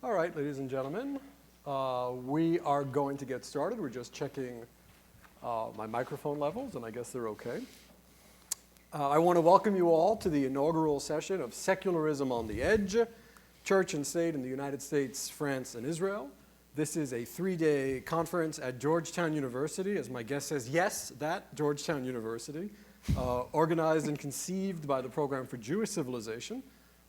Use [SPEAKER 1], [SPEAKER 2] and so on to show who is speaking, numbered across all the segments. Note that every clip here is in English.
[SPEAKER 1] All right, ladies and gentlemen, we are going to get started. We're just checking my microphone levels, and I guess they're okay. I want to welcome you all to the inaugural session of Secularism on the Edge, Church and State in the United States, France, and Israel. This is a 3-day conference at Georgetown University, as my guest says, yes, that Georgetown University, organized and conceived by the Program for Jewish Civilization.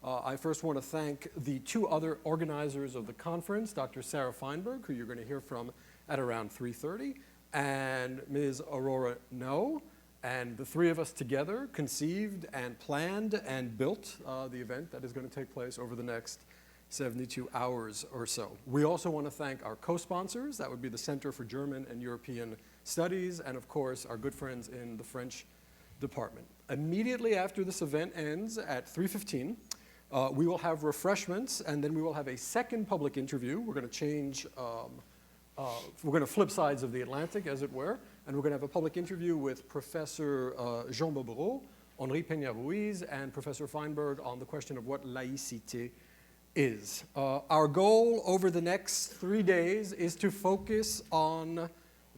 [SPEAKER 1] I first want to thank the two other organizers of the conference, Dr. Sarah Feinberg, who you're going to hear from at around 3:30, and Ms. Aurora No. And the three of us together conceived and planned and built the event that is going to take place over the next 72 hours or so. We also want to thank our co-sponsors. That would be the Center for German and European Studies, and of course, our good friends in the French department. Immediately after this event ends at 3:15, we will have refreshments, and then we will have a second public interview. We're going to change, we're going to flip sides of the Atlantic, as it were, and we're going to have a public interview with Professor Jean Bobreau, Henri Peña-Ruiz, and Professor Feinberg on the question of what laïcité is. Our goal over the next 3 days is to focus on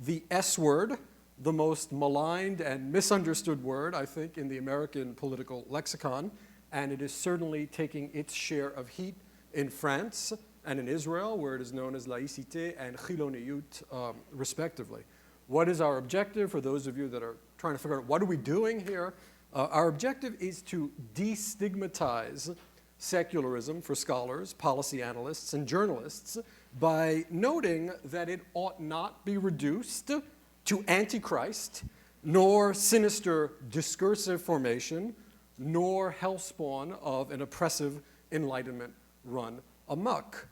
[SPEAKER 1] the S word, the most maligned and misunderstood word, I think, in the American political lexicon, and it is certainly taking its share of heat in France and in Israel, where it is known as laïcité and chiloniyut, respectively. What is our objective? For those of you that are trying to figure out what are we doing here, our objective is to destigmatize secularism for scholars, policy analysts, and journalists by noting that it ought not be reduced to antichrist, nor sinister discursive formation, nor hellspawn of an oppressive enlightenment run amok.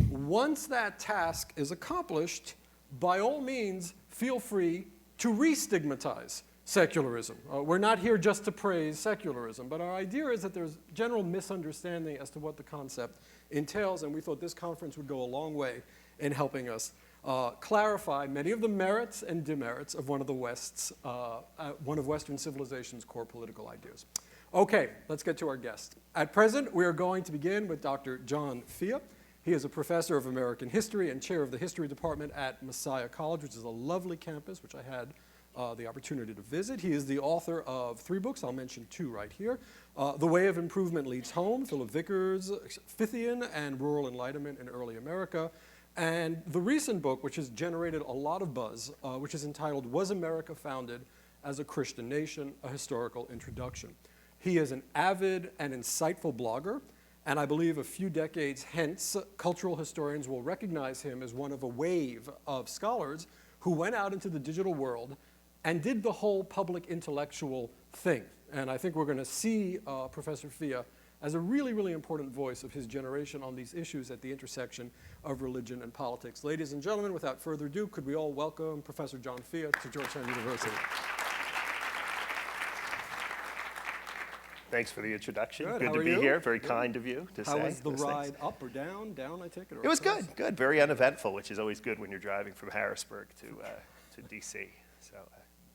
[SPEAKER 1] Once that task is accomplished, by all means, feel free to re-stigmatize secularism. We're not here just to praise secularism, but our idea is that there's general misunderstanding as to what the concept entails, and we thought this conference would go a long way in helping us clarify many of the merits and demerits of one of Western civilization's core political ideas. Okay, let's get to our guest. At present, we are going to begin with Dr. John Fia. He is a professor of American history and chair of the history department at Messiah College, which is a lovely campus, which I had the opportunity to visit. He is the author of 3 books. I'll mention 2 right here. The Way of Improvement Leads Home, Philip Vickers' Fithian and Rural Enlightenment in Early America. And the recent book, which has generated a lot of buzz, which is entitled Was America Founded as a Christian Nation? A Historical Introduction. He is an avid and insightful blogger, and I believe a few decades hence, cultural historians will recognize him as one of a wave of scholars who went out into the digital world and did the whole public intellectual thing. And I think we're going to see Professor Fia as a really, really important voice of his generation on these issues at the intersection of religion and politics. Ladies and gentlemen, without further ado, could we all welcome Professor John Fia to Georgetown University.
[SPEAKER 2] Thanks for the introduction.
[SPEAKER 1] Good
[SPEAKER 2] to be here. Very kind of you to say.
[SPEAKER 1] How was the ride? Up or down? Down, I take it? Or
[SPEAKER 2] it was good. Good. Very uneventful, which is always good when you're driving from Harrisburg to D.C. So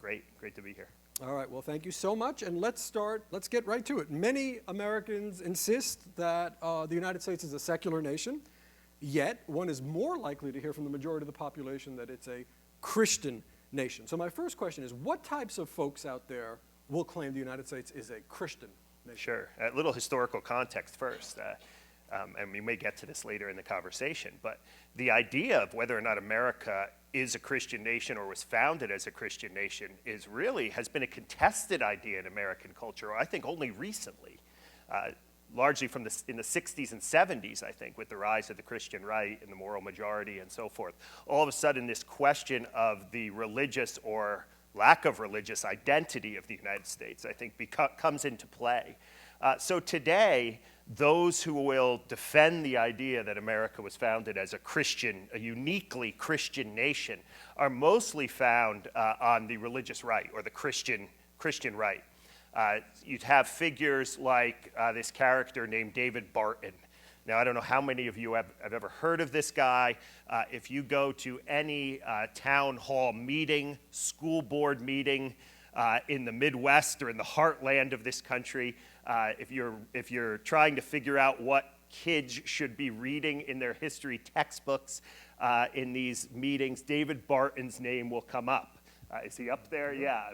[SPEAKER 2] great to be here.
[SPEAKER 1] All right. Well, thank you so much. And let's get right to it. Many Americans insist that the United States is a secular nation, yet one is more likely to hear from the majority of the population that it's a Christian nation. So my first question is, what types of folks out there will claim the United States is a Christian nation?
[SPEAKER 2] Sure. A little historical context first, and we may get to this later in the conversation, but the idea of whether or not America is a Christian nation or was founded as a Christian nation has been a contested idea in American culture, I think only recently, largely in the 60s and 70s, I think, with the rise of the Christian right and the moral majority and so forth. All of a sudden, this question of the religious or lack of religious identity of the United States, I think, comes into play. So today, those who will defend the idea that America was founded as a uniquely Christian nation, are mostly found on the religious right or the Christian right. You'd have figures like this character named David Barton. Now, I don't know how many of you have ever heard of this guy. If you go to any town hall meeting, school board meeting in the Midwest or in the heartland of this country, if you're trying to figure out what kids should be reading in their history textbooks in these meetings, David Barton's name will come up. Is he up there? Yeah.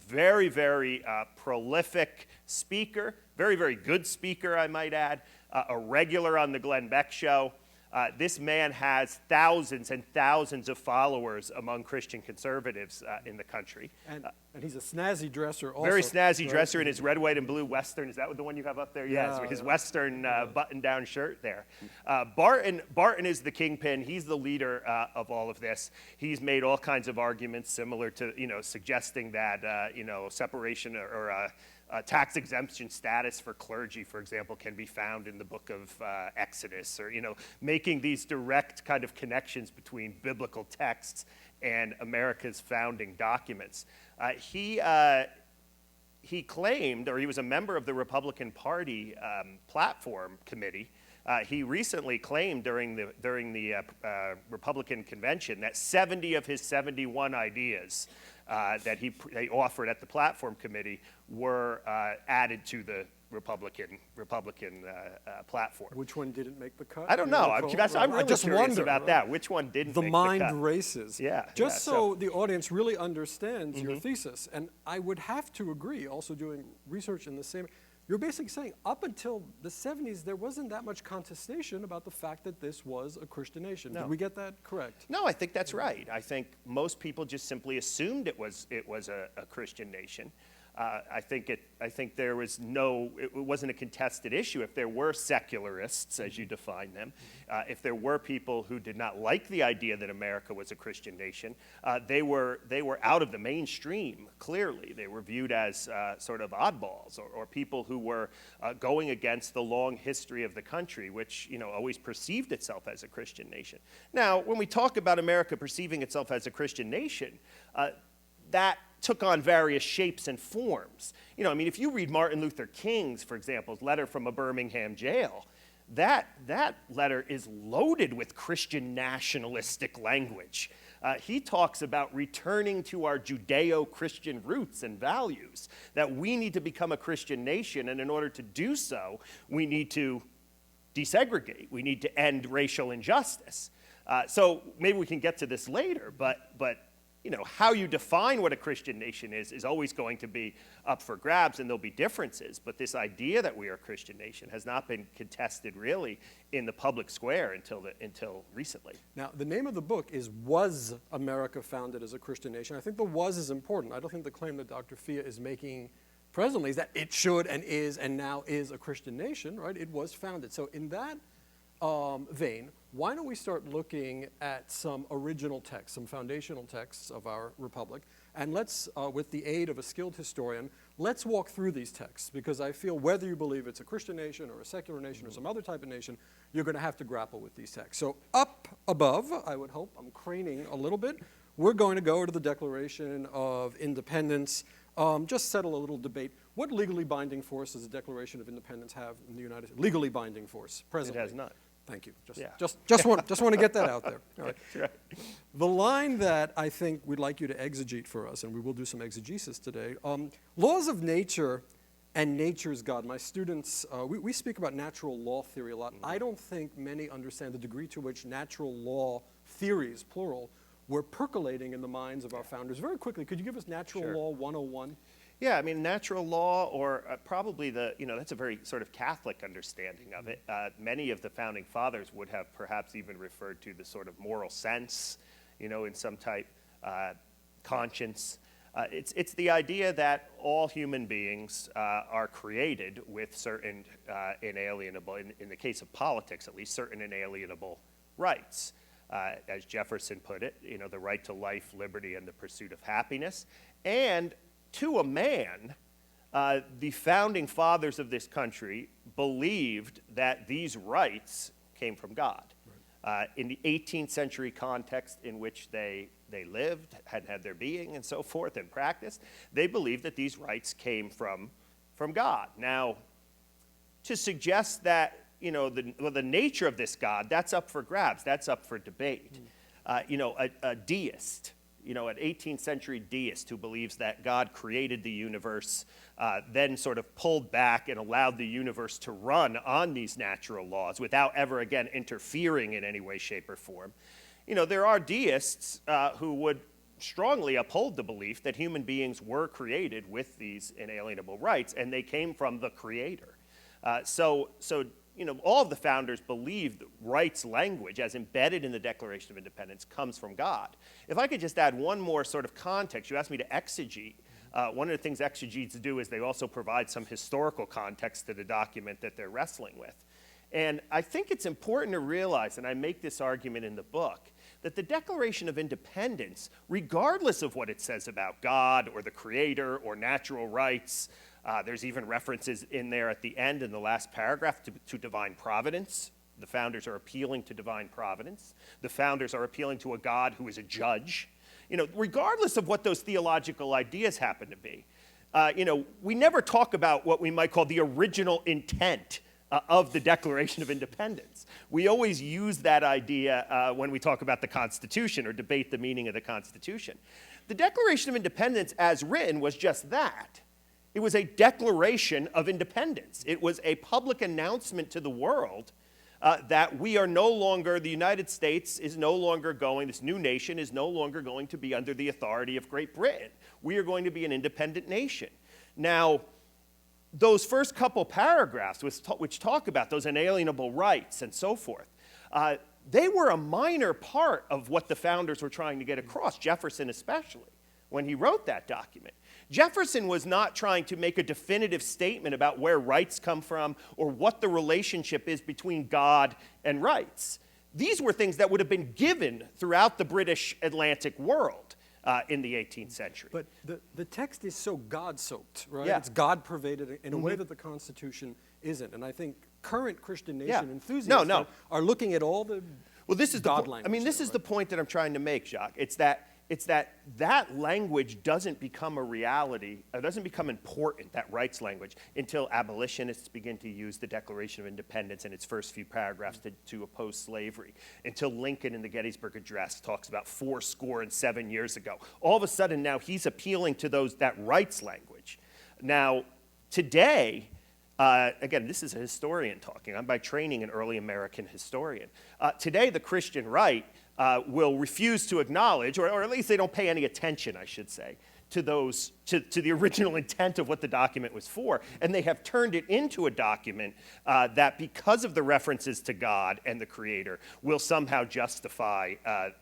[SPEAKER 2] Very, very prolific speaker, very, very good speaker, I might add, a regular on the Glenn Beck Show. This man has thousands and thousands of followers among Christian conservatives in the country.
[SPEAKER 1] And he's a snazzy dresser also.
[SPEAKER 2] Very snazzy
[SPEAKER 1] right?
[SPEAKER 2] dresser in his red, white, and blue Western. Is that the one you have up there?
[SPEAKER 1] Yeah,
[SPEAKER 2] His
[SPEAKER 1] yeah.
[SPEAKER 2] Western button-down shirt there. Barton is the kingpin. He's the leader of all of this. He's made all kinds of arguments similar to, suggesting that, separation or tax exemption status for clergy, for example, can be found in the book of Exodus, or making these direct kind of connections between biblical texts and America's founding documents. He claimed, or he was a member of the Republican Party platform committee. He recently claimed during the Republican convention that 70 of his 71 ideas that he offered at the platform committee were added to the Republican platform.
[SPEAKER 1] Which one didn't make the cut?
[SPEAKER 2] I don't know. I'm really
[SPEAKER 1] just
[SPEAKER 2] curious
[SPEAKER 1] wonder,
[SPEAKER 2] about that. Which one didn't
[SPEAKER 1] the
[SPEAKER 2] make
[SPEAKER 1] mind
[SPEAKER 2] the cut?
[SPEAKER 1] races.
[SPEAKER 2] Yeah.
[SPEAKER 1] Just so the audience really understands your thesis, and I would have to agree, also doing research in the same, you're basically saying up until the 70s, there wasn't that much contestation about the fact that this was a Christian nation.
[SPEAKER 2] No.
[SPEAKER 1] Did we get that correct?
[SPEAKER 2] No, I think that's right. I think most people just simply assumed it was a Christian nation. I think there was it wasn't a contested issue. If there were secularists, as you define them, if there were people who did not like the idea that America was a Christian nation, they were out of the mainstream. Clearly, they were viewed as sort of oddballs or people who were going against the long history of the country, which always perceived itself as a Christian nation. Now, when we talk about America perceiving itself as a Christian nation, that took on various shapes and forms. If you read Martin Luther King's, for example, letter from a Birmingham jail, that letter is loaded with Christian nationalistic language. He talks about returning to our Judeo-Christian roots and values, that we need to become a Christian nation, and in order to do so, we need to desegregate. We need to end racial injustice. So maybe we can get to this later, but how you define what a Christian nation is always going to be up for grabs, and there'll be differences. But this idea that we are a Christian nation has not been contested really in the public square until recently.
[SPEAKER 1] Now, the name of the book is Was America Founded as a Christian Nation? I think the was is important. I don't think the claim that Dr. Fia is making presently is that it should and is and now is a Christian nation, right? It was founded. So in that vein, why don't we start looking at some original texts, some foundational texts of our republic, and let's, with the aid of a skilled historian, let's walk through these texts, because I feel whether you believe it's a Christian nation or a secular nation or some other type of nation, you're going to have to grapple with these texts. So up above, I would hope, I'm craning a little bit, we're going to go to the Declaration of Independence, just settle a little debate. What legally binding force does the Declaration of Independence have in the United States? Legally binding force, presently.
[SPEAKER 2] It has none.
[SPEAKER 1] Thank you.
[SPEAKER 2] Yeah.
[SPEAKER 1] Just want to get that out there. All right.
[SPEAKER 2] That's right.
[SPEAKER 1] The line that I think we'd like you to exegete for us, and we will do some exegesis today, laws of nature and nature's God. My students, we speak about natural law theory a lot. I don't think many understand the degree to which natural law theories, plural, were percolating in the minds of our founders. Very quickly, could you give us natural
[SPEAKER 2] Sure.
[SPEAKER 1] law 101?
[SPEAKER 2] Yeah, natural law, or probably that's a very sort of Catholic understanding of it. Many of the founding fathers would have perhaps even referred to the sort of moral sense, in some type, conscience. It's the idea that all human beings are created with certain inalienable, in the case of politics at least, certain inalienable rights. As Jefferson put it, the right to life, liberty, and the pursuit of happiness. And to a man, the founding fathers of this country believed that these rights came from God. Right. In the 18th century context in which they lived, had their being, and so forth, and practiced, they believed that these rights came from God. Now, to suggest that the nature of this God, that's up for grabs, that's up for debate. A deist, an 18th century deist who believes that God created the universe, then sort of pulled back and allowed the universe to run on these natural laws without ever again interfering in any way, shape, or form. There are deists who would strongly uphold the belief that human beings were created with these inalienable rights, and they came from the Creator. So all of the founders believed rights language, as embedded in the Declaration of Independence, comes from God. If I could just add one more sort of context, you asked me to exegete. One of the things exegetes do is they also provide some historical context to the document that they're wrestling with. And I think it's important to realize, and I make this argument in the book, that the Declaration of Independence, regardless of what it says about God or the Creator or natural rights, there's even references in there at the end in the last paragraph to divine providence. The founders are appealing to divine providence. The founders are appealing to a God who is a judge. Regardless of what those theological ideas happen to be, we never talk about what we might call the original intent of the Declaration of Independence. We always use that idea when we talk about the Constitution or debate the meaning of the Constitution. The Declaration of Independence, as written, was just that. It was a declaration of independence. It was a public announcement to the world that we are no longer, the United States is no longer going, this new nation is no longer going to be under the authority of Great Britain. We are going to be an independent nation. Now, those first couple paragraphs which talk about those inalienable rights and so forth, they were a minor part of what the founders were trying to get across, Jefferson especially, when he wrote that document. Jefferson was not trying to make a definitive statement about where rights come from or what the relationship is between God and rights. These were things that would have been given throughout the British Atlantic world in the 18th century.
[SPEAKER 1] But the text is so God-soaked, right?
[SPEAKER 2] Yeah.
[SPEAKER 1] It's God-pervaded in a way that the Constitution isn't. And I think current Christian nation enthusiasts are looking at all the God language.
[SPEAKER 2] This is the point that I'm trying to make, Jacques. It's that language doesn't become a reality, it doesn't become important, that rights language, until abolitionists begin to use the Declaration of Independence in its first few paragraphs to oppose slavery, until Lincoln in the Gettysburg Address talks about 7 years ago. All of a sudden now he's appealing to that rights language. Now, today, again, this is a historian talking. I'm by training an early American historian. Today, the Christian right will refuse to acknowledge, or at least they don't pay any attention, I should say, to the original intent of what the document was for. And they have turned it into a document that, because of the references to God and the Creator, will somehow justify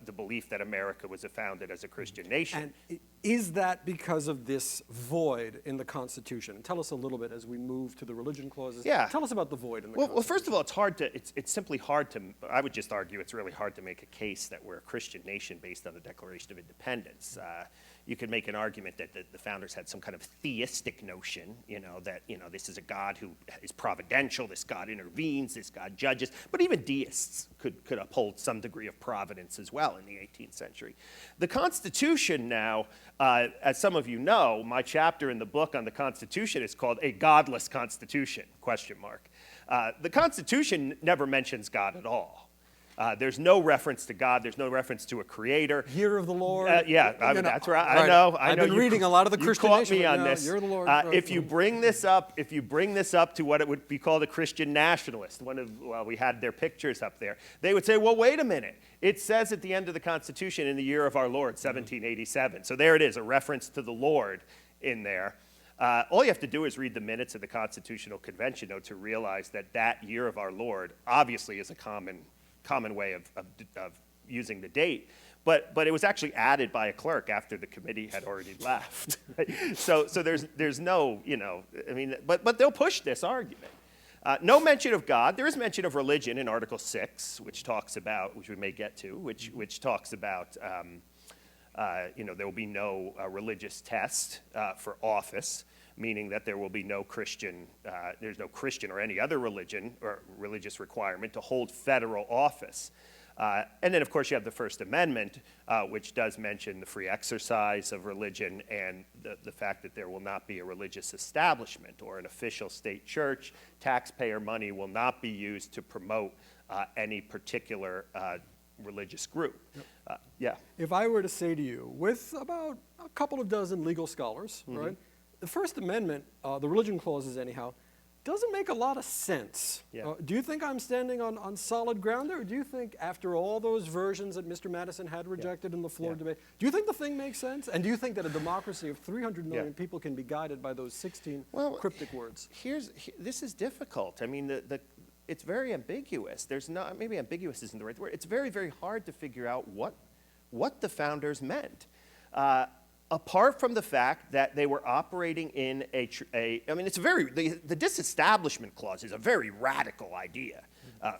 [SPEAKER 2] the belief that America was founded as a Christian nation.
[SPEAKER 1] And is that because of this void in the Constitution? Tell us a little bit as we move to the religion clauses.
[SPEAKER 2] Yeah.
[SPEAKER 1] Tell us about the void in the Constitution.
[SPEAKER 2] Well, first of all, it's simply hard to, I would just argue it's really hard to make a case that we're a Christian nation based on the Declaration of Independence. You could make an argument that the founders had some kind of theistic notion, that this is a God who is providential, this God intervenes, this God judges. But even deists could uphold some degree of providence as well in the 18th century. The Constitution now, as some of you know, my chapter in the book on the Constitution is called A Godless Constitution, ? The Constitution never mentions God at all. There's no reference to God. There's no reference to a creator.
[SPEAKER 1] Year of the Lord.
[SPEAKER 2] That's right. I know.
[SPEAKER 1] I've been reading a lot of the Christian nation.
[SPEAKER 2] You caught me on this.
[SPEAKER 1] Year of the Lord.
[SPEAKER 2] If you bring this up to what it would be called a Christian nationalist, we had their pictures up there, they would say, well, wait a minute. It says at the end of the Constitution, in the year of our Lord, 1787. So there it is, a reference to the Lord in there. All you have to do is read the minutes of the Constitutional Convention, though, to realize that year of our Lord obviously is a common way of using the date, but it was actually added by a clerk after the committee had already left. So there's no, but they'll push this argument. No mention of God. There is mention of religion in Article 6, which we may get to, which talks about, there will be no religious test for office, meaning that there will be no Christian, there's no Christian or any other religion or religious requirement to hold federal office. And then, of course, you have the First Amendment, which does mention the free exercise of religion and the fact that there will not be a religious establishment or an official state church. Taxpayer money will not be used to promote any particular religious group. Yeah.
[SPEAKER 1] If I were to say to you, with about a couple of dozen legal scholars, right, the First Amendment, the religion clauses anyhow, doesn't make a lot of sense.
[SPEAKER 2] Yeah.
[SPEAKER 1] Do you think I'm standing on solid ground there, or do you think after all those versions that Mr. Madison had rejected in the floor debate, do you think the thing makes sense? And do you think that a democracy of 300 million people can be guided by those 16 cryptic words?
[SPEAKER 2] This is difficult. I mean, it's very ambiguous. Maybe ambiguous isn't the right word. It's very, very hard to figure out what the founders meant. Apart from the fact that they were operating in the disestablishment clause is a very radical idea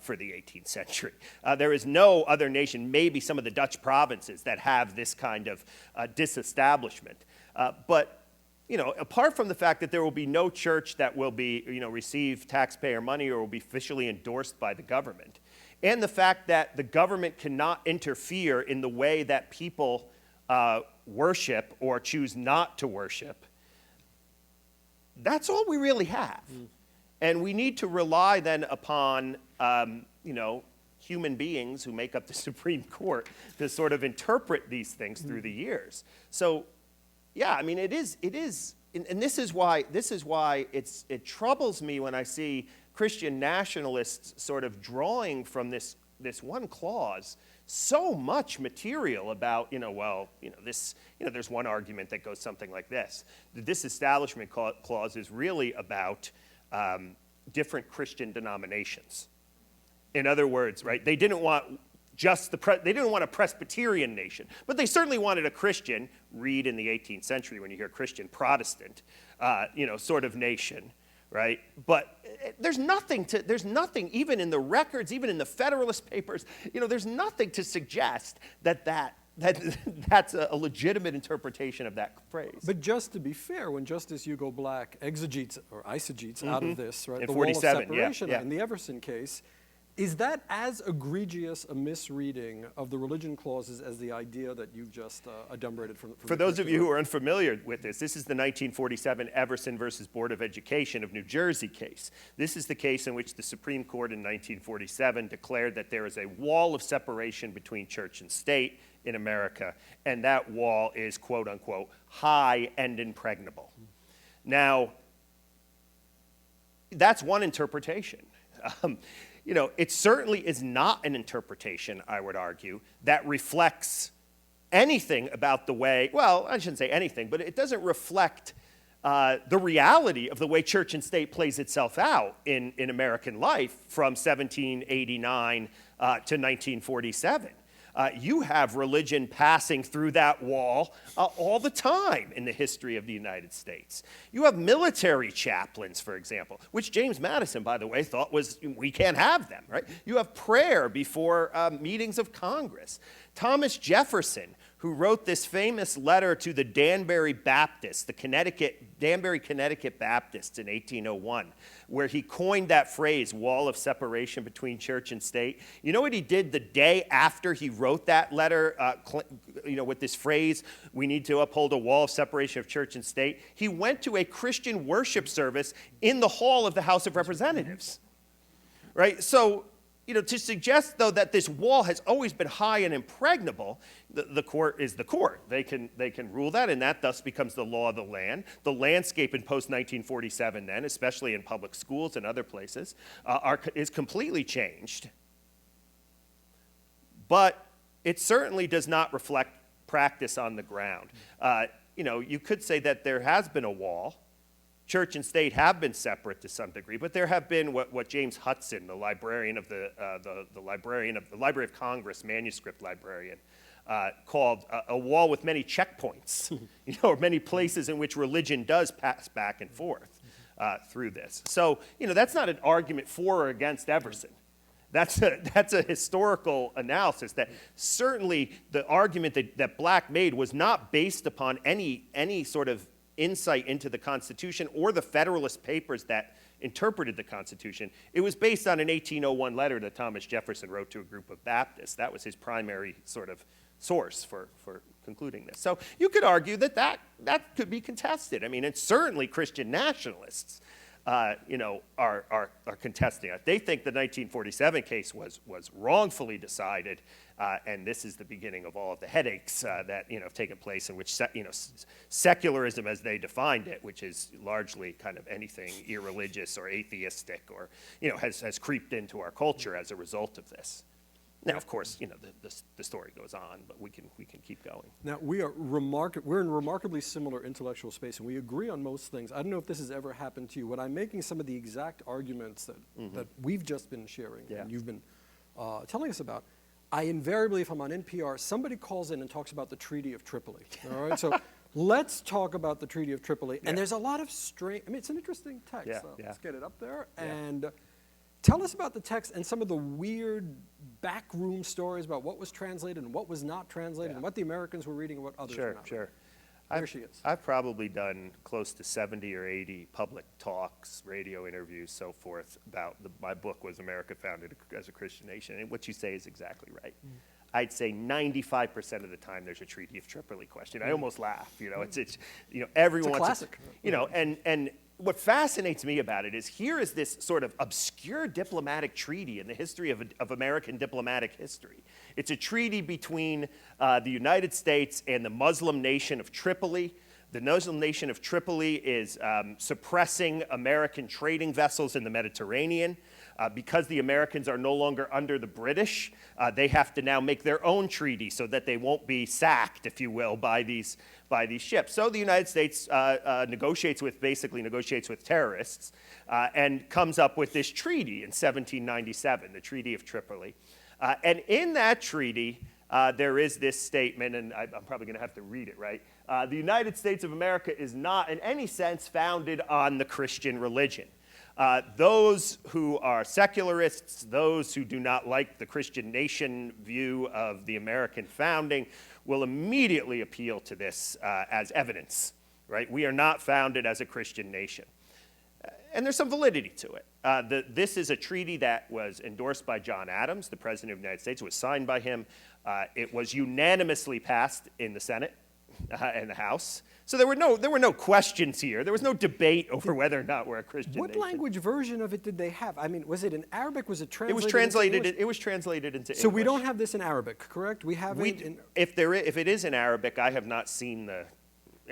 [SPEAKER 2] for the 18th century. There is no other nation, maybe some of the Dutch provinces, that have this kind of disestablishment. But apart from the fact that there will be no church that will be, receive taxpayer money or will be officially endorsed by the government, and the fact that the government cannot interfere in the way that people worship or choose not to worship, that's all we really have. And we need to rely then upon, human beings who make up the Supreme Court to sort of interpret these things through the years. So, yeah, I mean, it is, and this is why it troubles me when I see Christian nationalists sort of drawing from this one clause so much material about, there's one argument that goes something like this. The disestablishment clause is really about different Christian denominations. In other words, right, they didn't want they didn't want a Presbyterian nation, but they certainly wanted a Christian, read in the 18th century when you hear Christian Protestant, sort of nation. Right? But there's nothing even in the records, even in the Federalist Papers, there's nothing to suggest that's a legitimate interpretation of that phrase.
[SPEAKER 1] But just to be fair, when Justice Hugo Black eisegetes out of this, right,
[SPEAKER 2] in
[SPEAKER 1] the wall of
[SPEAKER 2] 47,
[SPEAKER 1] separation
[SPEAKER 2] yeah.
[SPEAKER 1] in the Everson case, is that as egregious a misreading of the religion clauses as the idea that you've just adumbrated from
[SPEAKER 2] For those of you who are unfamiliar with this is the 1947 Everson versus Board of Education of New Jersey case. This is the case in which the Supreme Court in 1947 declared that there is a wall of separation between church and state in America, and that wall is, quote unquote, high and impregnable. Now, that's one interpretation. It certainly is not an interpretation, I would argue, that reflects anything about the way, well, I shouldn't say anything, but it doesn't reflect the reality of the way church and state plays itself out in American life from 1789 to 1947. You have religion passing through that wall all the time in the history of the United States. You have military chaplains, for example, which James Madison, by the way, thought we can't have them, right? You have prayer before meetings of Congress. Thomas Jefferson, who wrote this famous letter to the Danbury Baptists, the Danbury, Connecticut Baptists in 1801, where he coined that phrase, wall of separation between church and state. You know what he did the day after he wrote that letter, with this phrase, we need to uphold a wall of separation of church and state? He went to a Christian worship service in the hall of the House of Representatives, right? So, to suggest, though, that this wall has always been high and impregnable, the court is the court. They can rule that, and that thus becomes the law of the land. The landscape in post-1947 then, especially in public schools and other places, is completely changed. But it certainly does not reflect practice on the ground. You could say that there has been a wall. Church and state have been separate to some degree, but there have been what James Hudson, the librarian of the Library of Congress, manuscript librarian, called a wall with many checkpoints, or many places in which religion does pass back and forth through this. So, that's not an argument for or against Everson. That's a historical analysis that certainly the argument that Black made was not based upon any sort of insight into the Constitution or the Federalist Papers that interpreted the Constitution. It was based on an 1801 letter that Thomas Jefferson wrote to a group of Baptists. That was his primary sort of source for concluding this. So you could argue that could be contested. I mean, and certainly Christian nationalists are contesting it. They think the 1947 case was wrongfully decided, and this is the beginning of all of the headaches that have taken place in which secularism, as they defined it, which is largely kind of anything irreligious or atheistic, or has creeped into our culture as a result of this. Now, of course, the story goes on, but we can keep going.
[SPEAKER 1] Now, we're in remarkably similar intellectual space, and we agree on most things. I don't know if this has ever happened to you. When I'm making some of the exact arguments that we've just been sharing, and you've been telling us about, I invariably, if I'm on NPR, somebody calls in and talks about the Treaty of Tripoli. All right, so let's talk about the Treaty of Tripoli. And there's a lot of it's an interesting text. Let's get it up there. And tell us about the text and some of the weird backroom stories about what was translated and what was not translated, and what the Americans were reading and what others were not reading. There she is.
[SPEAKER 2] I've probably done close to 70 or 80 public talks, radio interviews, so forth, about my book was America Founded as a Christian Nation, and what you say is exactly right. I'd say 95% of the time there's a Treaty of Tripoli question. I almost laugh, everyone wants
[SPEAKER 1] classic.
[SPEAKER 2] And what fascinates me about it is here is this sort of obscure diplomatic treaty in the history of American diplomatic history. It's a treaty between the United States and the Muslim nation of Tripoli. The Muslim nation of Tripoli is suppressing American trading vessels in the Mediterranean. Because the Americans are no longer under the British, they have to now make their own treaty so that they won't be sacked, if you will, by these ships. So the United States negotiates with terrorists and comes up with this treaty in 1797, the Treaty of Tripoli. And in that treaty, there is this statement, and I'm probably going to have to read it, right? The United States of America is not in any sense founded on the Christian religion. Those who are secularists, those who do not like the Christian nation view of the American founding, will immediately appeal to this as evidence, right? We are not founded as a Christian nation. And there's some validity to it. This is a treaty that was endorsed by John Adams, the President of the United States. It was signed by him. It was unanimously passed in the Senate and the House. So there were no questions here. There was no debate over whether or not we're a Christian nation.
[SPEAKER 1] What language version of it did they have? I mean, was it in Arabic? Was it translated?
[SPEAKER 2] It was translated into English.
[SPEAKER 1] So we don't have this in Arabic, correct? We have it in.
[SPEAKER 2] If it is in Arabic, I have not seen the.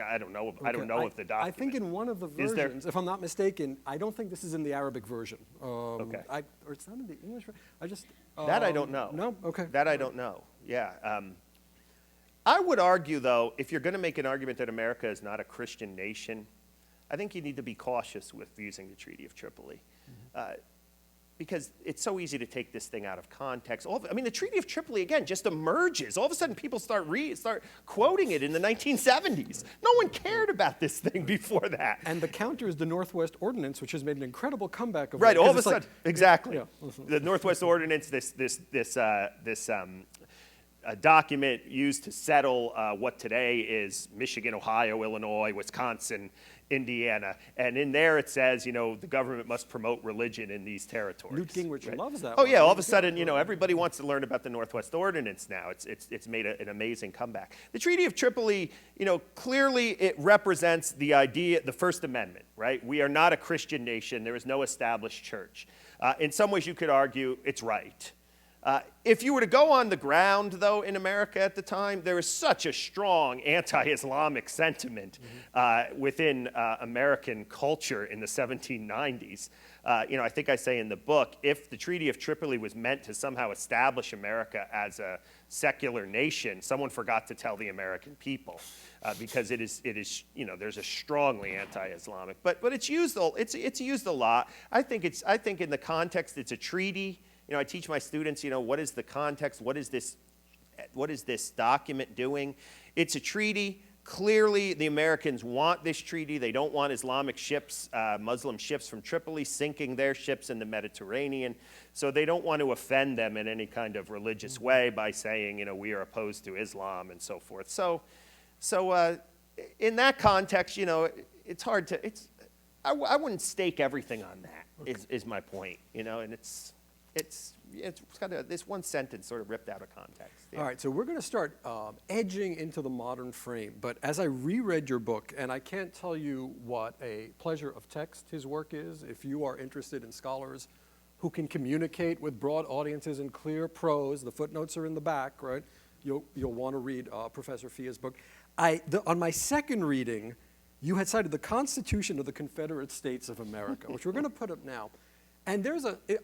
[SPEAKER 2] I don't know. I don't know if the document.
[SPEAKER 1] I think in one of the versions, if I'm not mistaken, I don't think this is in the Arabic version.
[SPEAKER 2] Okay.
[SPEAKER 1] Or it's not in the English version.
[SPEAKER 2] That I don't know.
[SPEAKER 1] No. Okay.
[SPEAKER 2] That I don't know. Yeah. I would argue, though, if you're going to make an argument that America is not a Christian nation, I think you need to be cautious with using the Treaty of Tripoli. Because it's so easy to take this thing out of context. The Treaty of Tripoli, again, just emerges. All of a sudden, people start quoting it in the 1970s. No one cared about this thing before that.
[SPEAKER 1] And the counter is the Northwest Ordinance, which has made an incredible comeback.
[SPEAKER 2] Right, all of a sudden, exactly. The Northwest Ordinance, a document used to settle what today is Michigan, Ohio, Illinois, Wisconsin, Indiana. And in there it says, the government must promote religion in these territories.
[SPEAKER 1] Newt Gingrich loves that.
[SPEAKER 2] Oh, yeah, all of a sudden, everybody wants to learn about the Northwest Ordinance now. It's made an amazing comeback. The Treaty of Tripoli, clearly it represents the idea, the First Amendment, right? We are not a Christian nation. There is no established church. In some ways, you could argue it's right. If you were to go on the ground, though, in America at the time, there was such a strong anti-Islamic sentiment within American culture in the 1790s. I think I say in the book, if the Treaty of Tripoli was meant to somehow establish America as a secular nation, someone forgot to tell the American people, because it is there's a strongly anti-Islamic, but it's used a lot. I think in the context it's a treaty. I teach my students, what is the context? What is this document doing? It's a treaty. Clearly, the Americans want this treaty. They don't want Islamic ships, Muslim ships from Tripoli sinking their ships in the Mediterranean. So they don't want to offend them in any kind of religious way by saying, we are opposed to Islam and so forth. So in that context, it's hard to, I wouldn't stake everything on that, is my point, and it's kind of this one sentence sort of ripped out of context. Yeah.
[SPEAKER 1] All right, so we're going to start edging into the modern frame. But as I reread your book, and I can't tell you what a pleasure of text his work is, if you are interested in scholars who can communicate with broad audiences in clear prose, the footnotes are in the back, right? You'll want to read Professor Fia's book. On my second reading, you had cited the Constitution of the Confederate States of America, which we're going to put up now. And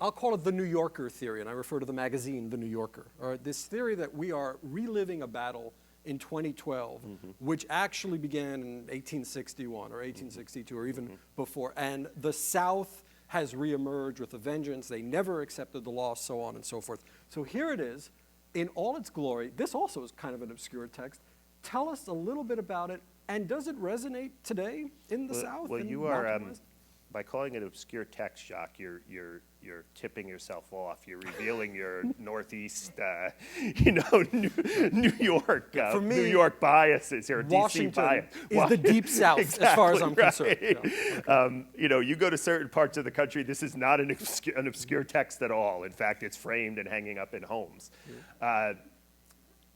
[SPEAKER 1] I'll call it the New Yorker theory, and I refer to the magazine, The New Yorker. All right, this theory that we are reliving a battle in 2012, which actually began in 1861 or 1862 or even before. And the South has reemerged with a vengeance. They never accepted the loss, so on and so forth. So here it is in all its glory. This also is kind of an obscure text. Tell us a little bit about it, and does it resonate today in the South?
[SPEAKER 2] Well, you are, by calling it obscure text, Jacques, you're tipping yourself off. You're revealing your Northeast, New York,
[SPEAKER 1] For me,
[SPEAKER 2] New York biases or
[SPEAKER 1] Washington
[SPEAKER 2] DC bias.
[SPEAKER 1] is the deep South,
[SPEAKER 2] exactly,
[SPEAKER 1] as far as I'm
[SPEAKER 2] right.
[SPEAKER 1] concerned. Yeah.
[SPEAKER 2] You go to certain parts of the country, this is not an obscure text at all. In fact, it's framed and hanging up in homes.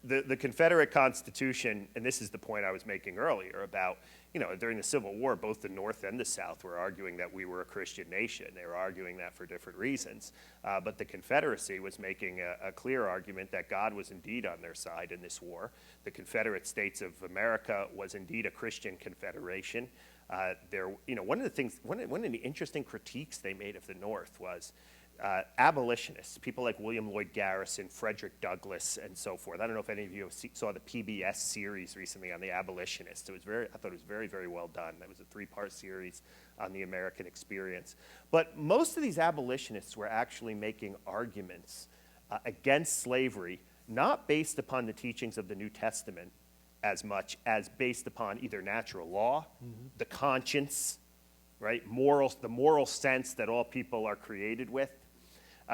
[SPEAKER 2] The Confederate Constitution, and this is the point I was making earlier about, during the Civil War, both the North and the South were arguing that we were a Christian nation. They were arguing that for different reasons. But the Confederacy was making a clear argument that God was indeed on their side in this war. The Confederate States of America was indeed a Christian confederation. One of the interesting critiques they made of the North was abolitionists, people like William Lloyd Garrison, Frederick Douglass, and so forth. I don't know if any of you saw the PBS series recently on the abolitionists. I thought it was very, very well done. That was a 3-part series on the American experience. But most of these abolitionists were actually making arguments against slavery, not based upon the teachings of the New Testament as much as based upon either natural law, the conscience, right, the moral sense that all people are created with.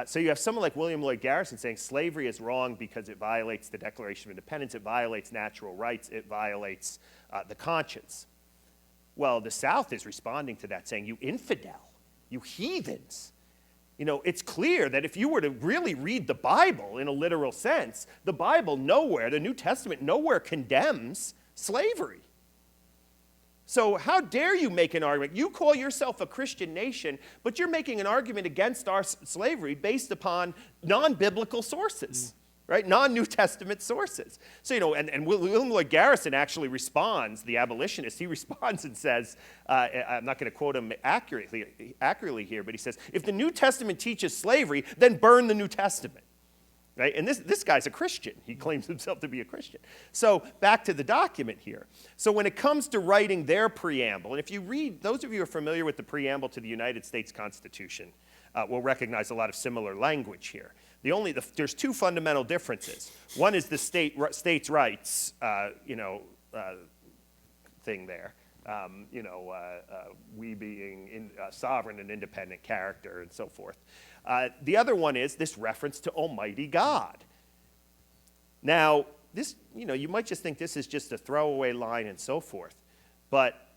[SPEAKER 2] So you have someone like William Lloyd Garrison saying slavery is wrong because it violates the Declaration of Independence, it violates natural rights, it violates the conscience. Well, the South is responding to that saying, you infidel, you heathens. It's clear that if you were to really read the Bible in a literal sense, the Bible nowhere, the New Testament nowhere condemns slavery. So how dare you make an argument? You call yourself a Christian nation, but you're making an argument against our slavery based upon non-biblical sources, right? Non-New Testament sources. So, and William Lloyd Garrison actually responds, the abolitionist, he responds and says, I'm not going to quote him accurately here, but he says, if the New Testament teaches slavery, then burn the New Testament. Right? And this guy's a Christian. He claims himself to be a Christian. So back to the document here. So when it comes to writing their preamble, and if you read, those of you who are familiar with the preamble to the United States Constitution will recognize a lot of similar language here. There's 2 fundamental differences. One is the states' rights, thing there. We being sovereign and independent character and so forth. The other one is this reference to Almighty God. Now, this, you might just think this is just a throwaway line and so forth, but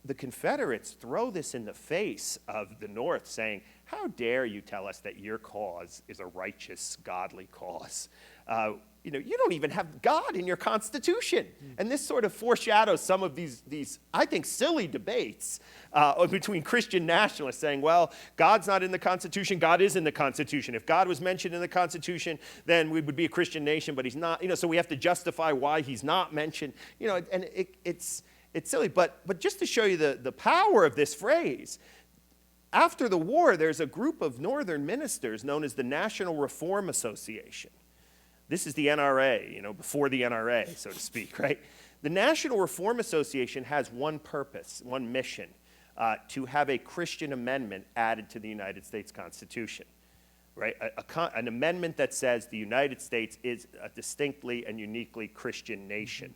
[SPEAKER 2] the Confederates throw this in the face of the North saying, how dare you tell us that your cause is a righteous, godly cause? You don't even have God in your Constitution. And this sort of foreshadows some of these I think, silly debates between Christian nationalists saying, well, God's not in the Constitution, God is in the Constitution. If God was mentioned in the Constitution, then we would be a Christian nation, but he's not, so we have to justify why he's not mentioned. And it's silly. But just to show you the power of this phrase, after the war, there's a group of Northern ministers known as the National Reform Association. This is the NRA, before the NRA, so to speak, right? The National Reform Association has one purpose, one mission, to have a Christian amendment added to the United States Constitution, right? An amendment that says the United States is a distinctly and uniquely Christian nation.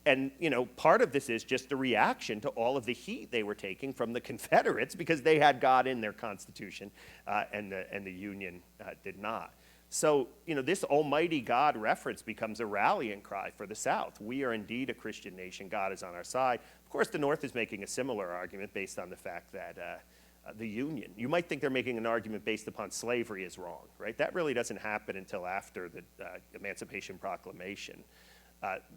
[SPEAKER 2] And part of this is just a reaction to all of the heat they were taking from the Confederates because they had God in their Constitution, and the Union did not. So, this Almighty God reference becomes a rallying cry for the South. We are indeed a Christian nation. God is on our side. Of course, the North is making a similar argument based on the fact that the Union. You might think they're making an argument based upon slavery is wrong, right? That really doesn't happen until after the Emancipation Proclamation.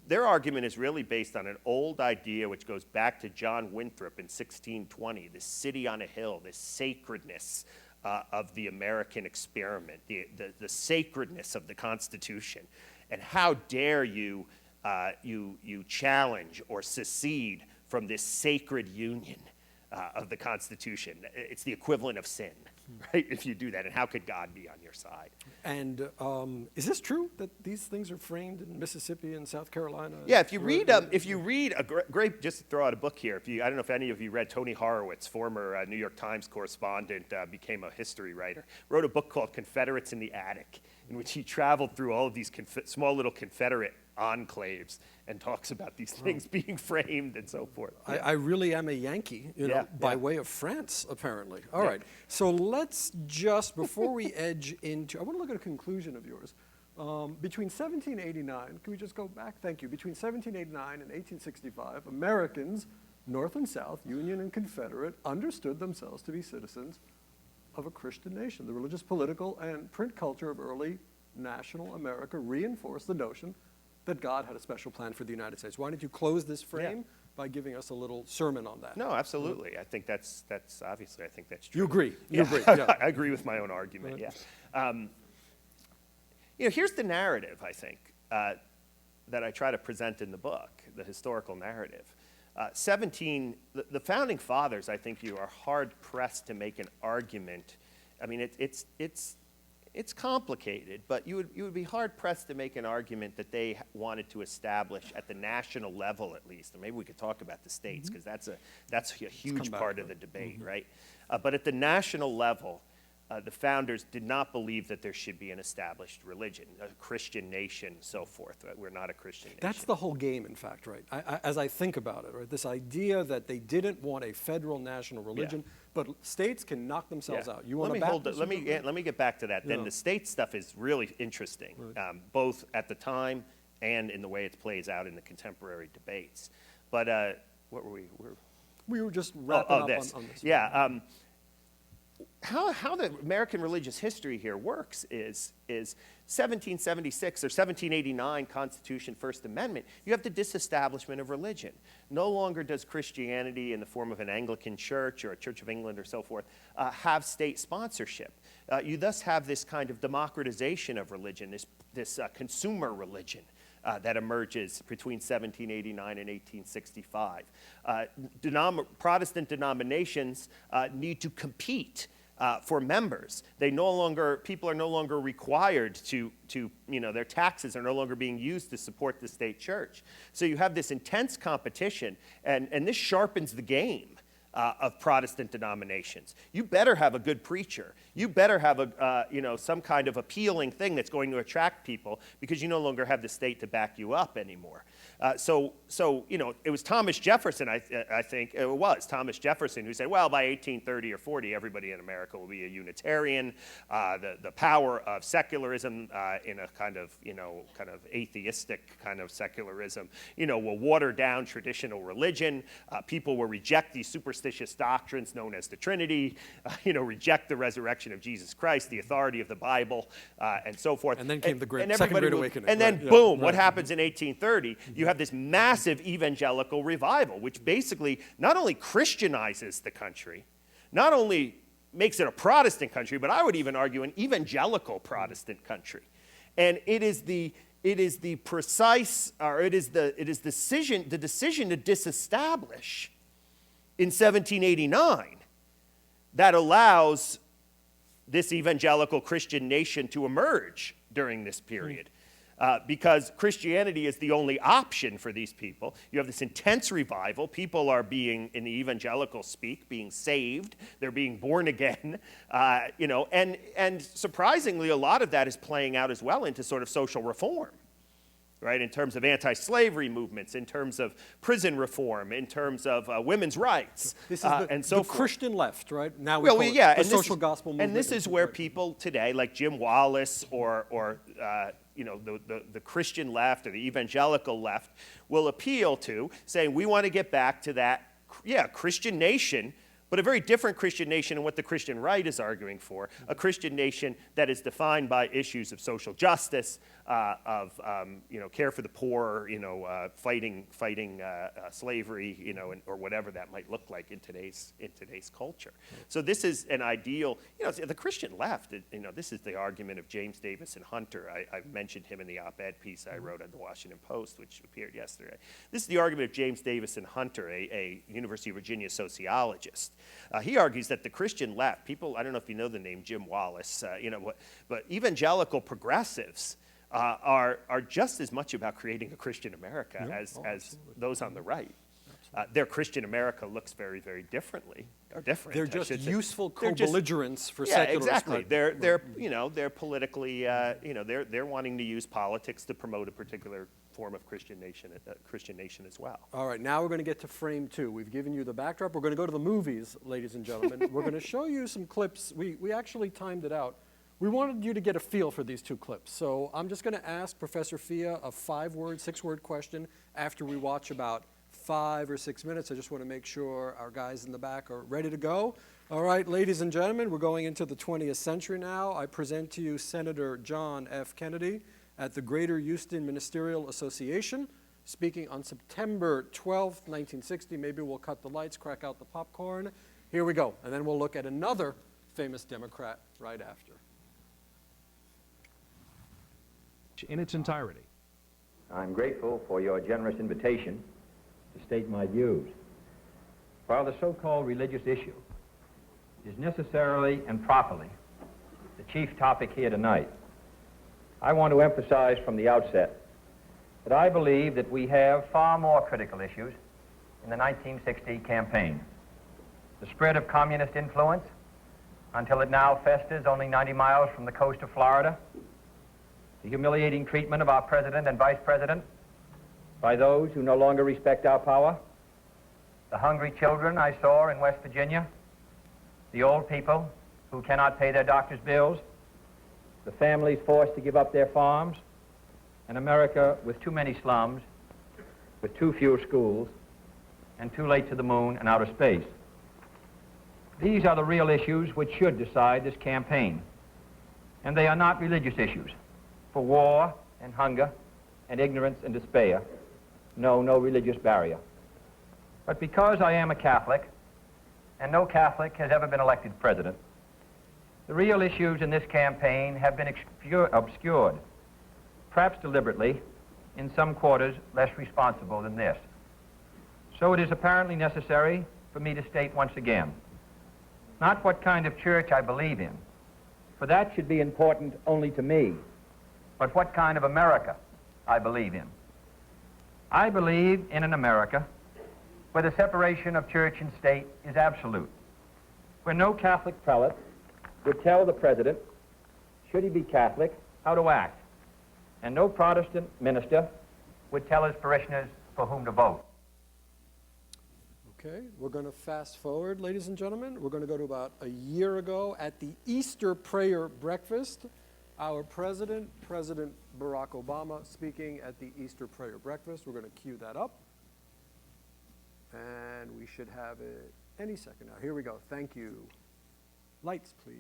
[SPEAKER 2] Their argument is really based on an old idea which goes back to John Winthrop in 1620, this city on a hill, this sacredness of the American experiment, the sacredness of the Constitution. And how dare you challenge or secede from this sacred union of the Constitution? It's the equivalent of sin, right, if you do that. And how could God be on your side?
[SPEAKER 1] And is this true that these things are framed in Mississippi and South Carolina?
[SPEAKER 2] Yeah, if you read a great, just to throw out a book here, I don't know if any of you read Tony Horowitz, former New York Times correspondent, became a history writer, wrote a book called Confederates in the Attic, in which he traveled through all of these small little Confederate enclaves and talks about these things being framed and so forth. Yeah.
[SPEAKER 1] I really am a Yankee, by way of France, apparently. All right, so let's just, before we edge into, I want to look at a conclusion of yours. Between 1789, can we just go back? Thank you. Between 1789 and 1865, Americans, North and South, Union and Confederate, understood themselves to be citizens of a Christian nation. The religious, political, and print culture of early national America reinforced the notion that God had a special plan for the United States. Why don't you close this frame by giving us a little sermon on that?
[SPEAKER 2] No, absolutely. I think that's obviously, I think that's true.
[SPEAKER 1] You agree? You agree?
[SPEAKER 2] Yeah. I agree with my own argument, here's the narrative, I think, that I try to present in the book, the historical narrative. The founding fathers, I think you are hard-pressed to make an argument. I mean, it's complicated, but you would be hard-pressed to make an argument that they wanted to establish at the national level, at least, and maybe we could talk about the states, because that's a huge part of the debate, right? But at the national level, the founders did not believe that there should be an established religion, a Christian nation, so forth. We're not a Christian nation.
[SPEAKER 1] That's the whole game, in fact, right? As I think about it, right? This idea that they didn't want a federal national religion, but states can knock themselves out. You want to
[SPEAKER 2] let me get back to that. Then the state stuff is really interesting, both at the time and in the way it plays out in the contemporary debates. But what were we?
[SPEAKER 1] We were just wrapping up on this.
[SPEAKER 2] Yeah. How the American religious history here works is 1776 or 1789 Constitution, First Amendment, you have the disestablishment of religion. No longer does Christianity in the form of an Anglican church or a Church of England or so forth have state sponsorship. You thus have this kind of democratization of religion, this consumer religion. That emerges between 1789 and 1865. Protestant denominations need to compete for members. People are no longer required to their taxes are no longer being used to support the state church. So you have this intense competition, and this sharpens the game of Protestant denominations. You better have a good preacher. You better have some kind of appealing thing that's going to attract people, because you no longer have the state to back you up anymore. So it was Thomas Jefferson, I think, it was Thomas Jefferson who said, well, by 1830 or 40, everybody in America will be a Unitarian. The power of secularism in a kind of atheistic kind of secularism, will water down traditional religion. People will reject these superstitious doctrines known as the Trinity, reject the resurrection of Jesus Christ, the authority of the Bible, and so forth.
[SPEAKER 1] And then came the Second Great Awakening.
[SPEAKER 2] And then, boom, what happens in 1830? You have this massive evangelical revival, which basically not only Christianizes the country, not only makes it a Protestant country, but I would even argue an evangelical Protestant country. And it is the decision to disestablish in 1789 that allows this evangelical Christian nation to emerge during this period. Because Christianity is the only option for these people. You have this intense revival. People are being, in the evangelical speak, being saved. They're being born again, and surprisingly, a lot of that is playing out as well into sort of social reform, right? In terms of anti-slavery movements, in terms of prison reform, in terms of women's rights,
[SPEAKER 1] this is
[SPEAKER 2] and so
[SPEAKER 1] the
[SPEAKER 2] forth.
[SPEAKER 1] Christian left, right? Now we call it the social gospel movement.
[SPEAKER 2] And this is where people today, like Jim Wallace or the Christian left or the evangelical left, will appeal to, saying we want to get back to that, Christian nation, but a very different Christian nation than what the Christian right is arguing for, a Christian nation that is defined by issues of social justice, of care for the poor, fighting slavery, or whatever that might look like in today's culture. So this is an ideal. The Christian left. This is the argument of James Davison Hunter. I mentioned him in the op-ed piece I wrote on the Washington Post, which appeared yesterday. This is the argument of James Davison Hunter, a University of Virginia sociologist. He argues that the Christian left, people, I don't know if you know the name Jim Wallace, but evangelical progressives are just as much about creating a Christian America as those on the right. Their Christian America looks very, very different.
[SPEAKER 1] They're just useful co-belligerents for secularists.
[SPEAKER 2] Yeah, exactly. They're politically, they're wanting to use politics to promote a particular form of Christian nation as well.
[SPEAKER 1] All right, now we're going to get to frame two. We've given you the backdrop. We're going to go to the movies, ladies and gentlemen. We're going to show you some clips. We actually timed it out. We wanted you to get a feel for these two clips. So I'm just going to ask Professor Fia a 5-word, 6-word question after we watch about 5 or 6 minutes. I just want to make sure our guys in the back are ready to go. All right, ladies and gentlemen, we're going into the 20th century now. I present to you Senator John F. Kennedy at the Greater Houston Ministerial Association, speaking on September 12th, 1960. Maybe we'll cut the lights, crack out the popcorn. Here we go. And then we'll look at another famous Democrat right after.
[SPEAKER 3] In its entirety.
[SPEAKER 4] I'm grateful for your generous invitation to state my views. While the so-called religious issue is necessarily and properly the chief topic here tonight, I want to emphasize from the outset that I believe that we have far more critical issues in the 1960 campaign. The spread of communist influence until it now festers only 90 miles from the coast of Florida, the humiliating treatment of our president and vice president by those who no longer respect our power, the hungry children I saw in West Virginia, the old people who cannot pay their doctor's bills, the families forced to give up their farms, an America with too many slums, with too few schools, and too late to the moon and outer space. These are the real issues which should decide this campaign, and they are not religious issues. For war and hunger and ignorance and despair, no religious barrier. But because I am a Catholic, and no Catholic has ever been elected president, the real issues in this campaign have been obscured, perhaps deliberately, in some quarters less responsible than this. So it is apparently necessary for me to state once again, not what kind of church I believe in, for that should be important only to me, but what kind of America I believe in. I believe in an America where the separation of church and state is absolute, where no Catholic prelate would tell the president, should he be Catholic, how to act, and no Protestant minister would tell his parishioners for whom to vote.
[SPEAKER 1] Okay, we're going to fast forward, ladies and gentlemen. We're going to go to about a year ago at the Easter prayer breakfast. Our president, President Barack Obama, speaking at the Easter prayer breakfast. We're going to cue that up. And we should have it any second now. Here we go. Thank you. Lights, please.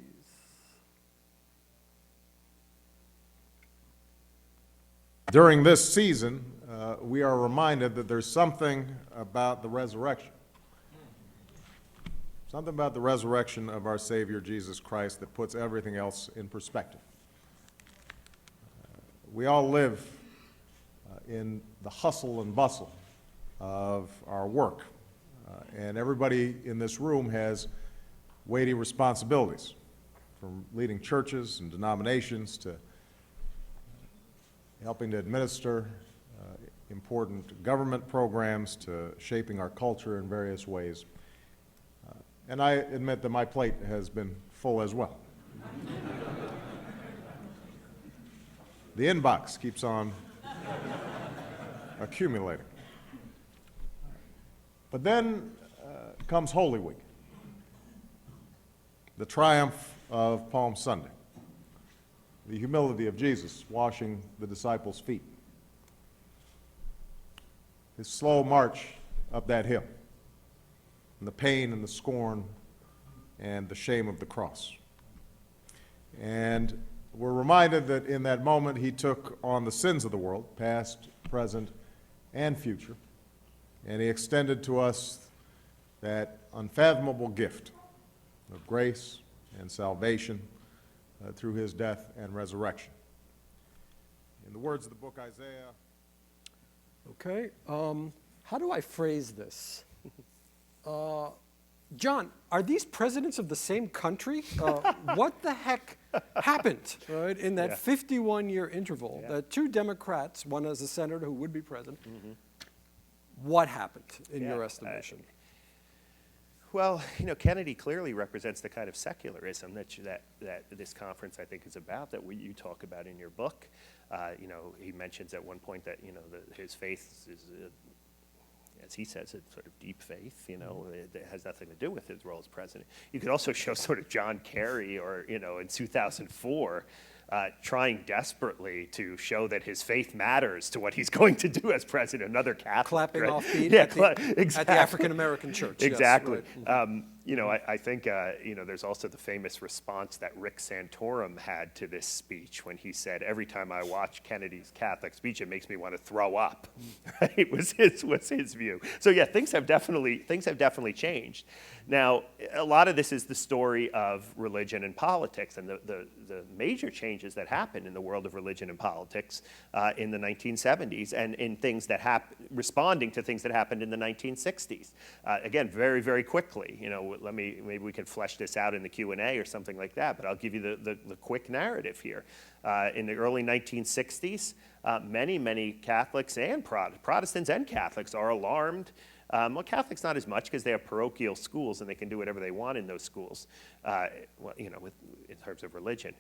[SPEAKER 5] During this season, we are reminded that there's something about the resurrection. Something about the resurrection of our Savior, Jesus Christ, that puts everything else in perspective. We all live in the hustle and bustle of our work, and everybody in this room has weighty responsibilities, from leading churches and denominations to helping to administer important government programs to shaping our culture in various ways. And I admit that my plate has been full as well. The inbox keeps on accumulating. But then comes Holy Week, the triumph of Palm Sunday, the humility of Jesus washing the disciples' feet, his slow march up that hill, and the pain and the scorn and the shame of the cross. And we're reminded that in that moment he took on the sins of the world, past, present, and future, and he extended to us that unfathomable gift of grace and salvation through his death and resurrection. In the words of the book Isaiah.
[SPEAKER 1] Okay, how do I phrase this? John, are these presidents of the same country? What the heck happened, right, in that 51-year interval? Two Democrats, one as a senator who would be president. What happened, in your estimation?
[SPEAKER 2] Well, you know, Kennedy clearly represents the kind of secularism that this conference, I think, is about, that you talk about in your book. You know, he mentions at one point that, you know, his faith is, as he says, a sort of deep faith, you know, it has nothing to do with his role as president. You could also show sort of John Kerry, or, you know, in 2004, trying desperately to show that his faith matters to what he's going to do as president, another Catholic.
[SPEAKER 1] Clapping
[SPEAKER 2] right?
[SPEAKER 1] off beat
[SPEAKER 2] exactly.
[SPEAKER 1] at the African-American church.
[SPEAKER 2] Exactly.
[SPEAKER 1] Yes, right.
[SPEAKER 2] You know, I think, you know, there's also the famous response that Rick Santorum had to this speech when he said, every time I watch Kennedy's Catholic speech, it makes me want to throw up, right? was his view. So yeah, things have definitely changed. Now, a lot of this is the story of religion and politics, and the major changes that happened in the world of religion and politics in the 1970s, and in things that responding to things that happened in the 1960s. Again, very, very quickly, you know, maybe we can flesh this out in the Q&A or something like that, but I'll give you the quick narrative here. In the early 1960s, many Catholics and Protestants and Catholics are alarmed. Well, Catholics not as much, because they have parochial schools and they can do whatever they want in those schools, well, you know, in terms of religion.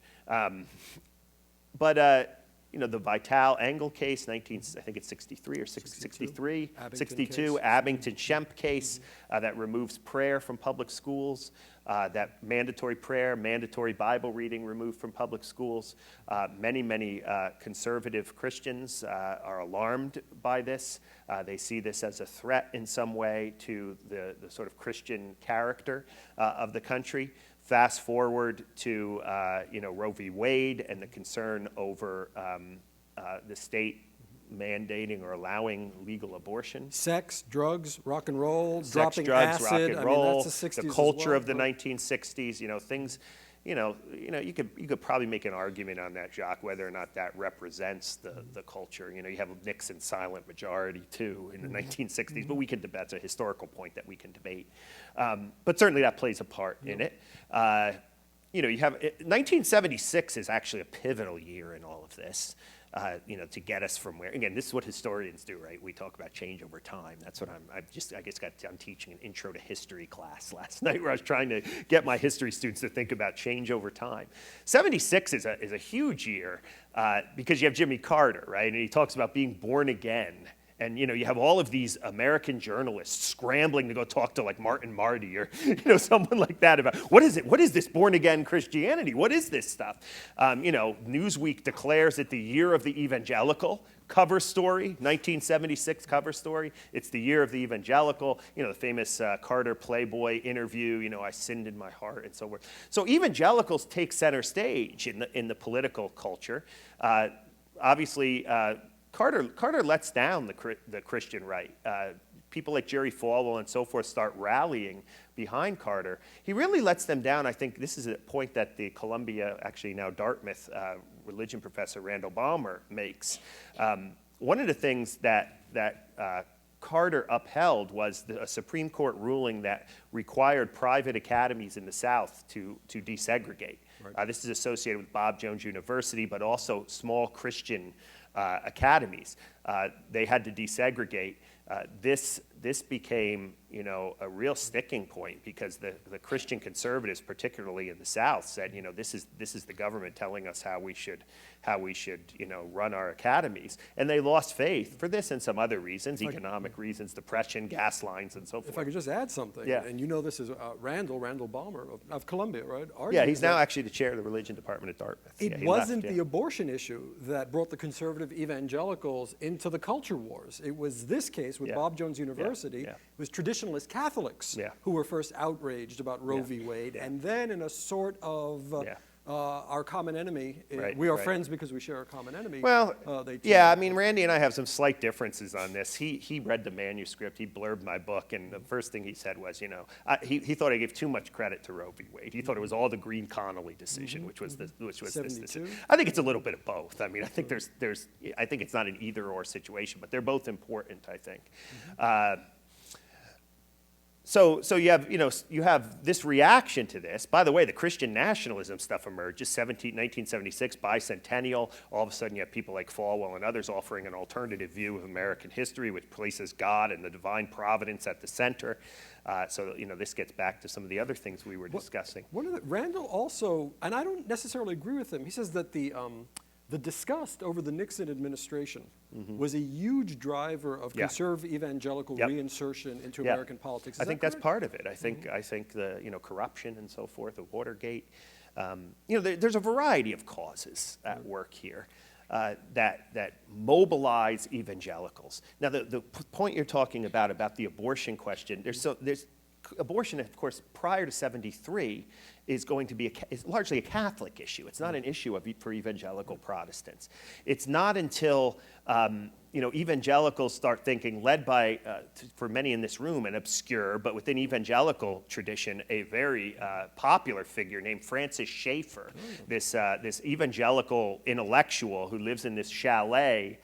[SPEAKER 2] You know, the Vitale-Engel case, I think it's 63 or 63,
[SPEAKER 1] Abington
[SPEAKER 2] 62,
[SPEAKER 1] case.
[SPEAKER 2] Abington-Schempp case that removes prayer from public schools, that mandatory prayer, mandatory Bible reading removed from public schools. Many conservative Christians are alarmed by this. They see this as a threat in some way to the sort of Christian character of the country. Fast forward to you know, Roe v. Wade and the concern over the state mandating or allowing legal abortion.
[SPEAKER 1] Sex, drugs, rock and roll,
[SPEAKER 2] Sex,
[SPEAKER 1] dropping
[SPEAKER 2] drugs,
[SPEAKER 1] acid.
[SPEAKER 2] rock and roll,
[SPEAKER 1] I mean, that's the 60s
[SPEAKER 2] the
[SPEAKER 1] as
[SPEAKER 2] culture
[SPEAKER 1] well,
[SPEAKER 2] of the
[SPEAKER 1] right?
[SPEAKER 2] 1960s. You know, things. You could probably make an argument on that, Jacques, whether or not that represents the culture. You know, you have Nixon's silent majority too in the 1960s, but that's a historical point that we can debate. But certainly that plays a part in it. You know, 1976 is actually a pivotal year in all of this. You know, to get us from where, again, this is what historians do, right? We talk about change over time. That's what I guess got done teaching an intro to history class last night, where I was trying to get my history students to think about change over time. 76 is a huge year because you have Jimmy Carter, right? And he talks about being born again. And, you know, you have all of these American journalists scrambling to go talk to, like, Martin Marty or, you know, someone like that about, what is it? What is this born-again Christianity? What is this stuff? You know, Newsweek declares it the year of the evangelical. Cover story, 1976 cover story. It's the year of the evangelical. You know, the famous Carter Playboy interview, you know, I sinned in my heart and so forth. So evangelicals take center stage in the political culture. Obviously, Carter lets down the Christian right. People like Jerry Falwell and so forth start rallying behind Carter. He really lets them down. I think this is a point that the Columbia, actually now Dartmouth, religion professor Randall Balmer makes. One of the things that Carter upheld was a Supreme Court ruling that required private academies in the South to desegregate. Right. This is associated with Bob Jones University, but also small Christian academies. They had to desegregate. This became, you know, a real sticking point, because the Christian conservatives, particularly in the South, said, you know, this is the government telling us how we should, you know, run our academies. And they lost faith for this and some other reasons, economic reasons, depression, gas lines, and so forth.
[SPEAKER 1] If I could just add something,
[SPEAKER 2] yeah.
[SPEAKER 1] And you know this is Randall Balmer of Columbia, right?
[SPEAKER 2] Yeah, he's now actually the chair of the religion department at Dartmouth.
[SPEAKER 1] It wasn't the abortion issue that brought the conservative evangelicals into the culture wars. It was this case with Bob Jones University. University,
[SPEAKER 2] Yeah.
[SPEAKER 1] it was traditionalist Catholics
[SPEAKER 2] Yeah.
[SPEAKER 1] who were first outraged about Roe
[SPEAKER 2] Yeah.
[SPEAKER 1] v. Wade,
[SPEAKER 2] Yeah.
[SPEAKER 1] and then in a sort of
[SPEAKER 2] Yeah.
[SPEAKER 1] our common enemy,
[SPEAKER 2] Right,
[SPEAKER 1] we are
[SPEAKER 2] right.
[SPEAKER 1] friends because we share a common enemy.
[SPEAKER 2] Well,
[SPEAKER 1] they
[SPEAKER 2] yeah, I
[SPEAKER 1] teamed
[SPEAKER 2] mean,
[SPEAKER 1] up.
[SPEAKER 2] Randy and I have some slight differences on this. He read the manuscript, he blurbed my book, and the first thing he said was, he thought I gave too much credit to Roe v. Wade. He thought it was all the Green-Connolly decision, which was this decision.
[SPEAKER 1] 72?
[SPEAKER 2] I think it's a little bit of both. I mean, I think I think it's not an either-or situation, but they're both important, I think. So you have this reaction to this. By the way, the Christian nationalism stuff emerges, 1976 bicentennial. All of a sudden, you have people like Falwell and others offering an alternative view of American history, which places God and the divine providence at the center. So this gets back to some of the other things we were discussing.
[SPEAKER 1] Randall also, and I don't necessarily agree with him, he says that the disgust over the Nixon administration was a huge driver of
[SPEAKER 2] Yeah.
[SPEAKER 1] conservative evangelical
[SPEAKER 2] Yep.
[SPEAKER 1] reinsertion into
[SPEAKER 2] Yeah.
[SPEAKER 1] American politics. Is
[SPEAKER 2] I
[SPEAKER 1] that
[SPEAKER 2] think that's
[SPEAKER 1] correct?
[SPEAKER 2] part of it. I think the corruption and so forth, the Watergate. There's a variety of causes at work here that mobilize evangelicals. Now, the point you're talking about the abortion question, there's abortion, of course, prior to 73 is going to be is largely a Catholic issue. It's not an issue for evangelical Protestants. It's not until evangelicals start thinking, led by, for many in this room, an obscure, but within evangelical tradition, a very popular figure named Francis Schaeffer, this evangelical intellectual who lives in this chalet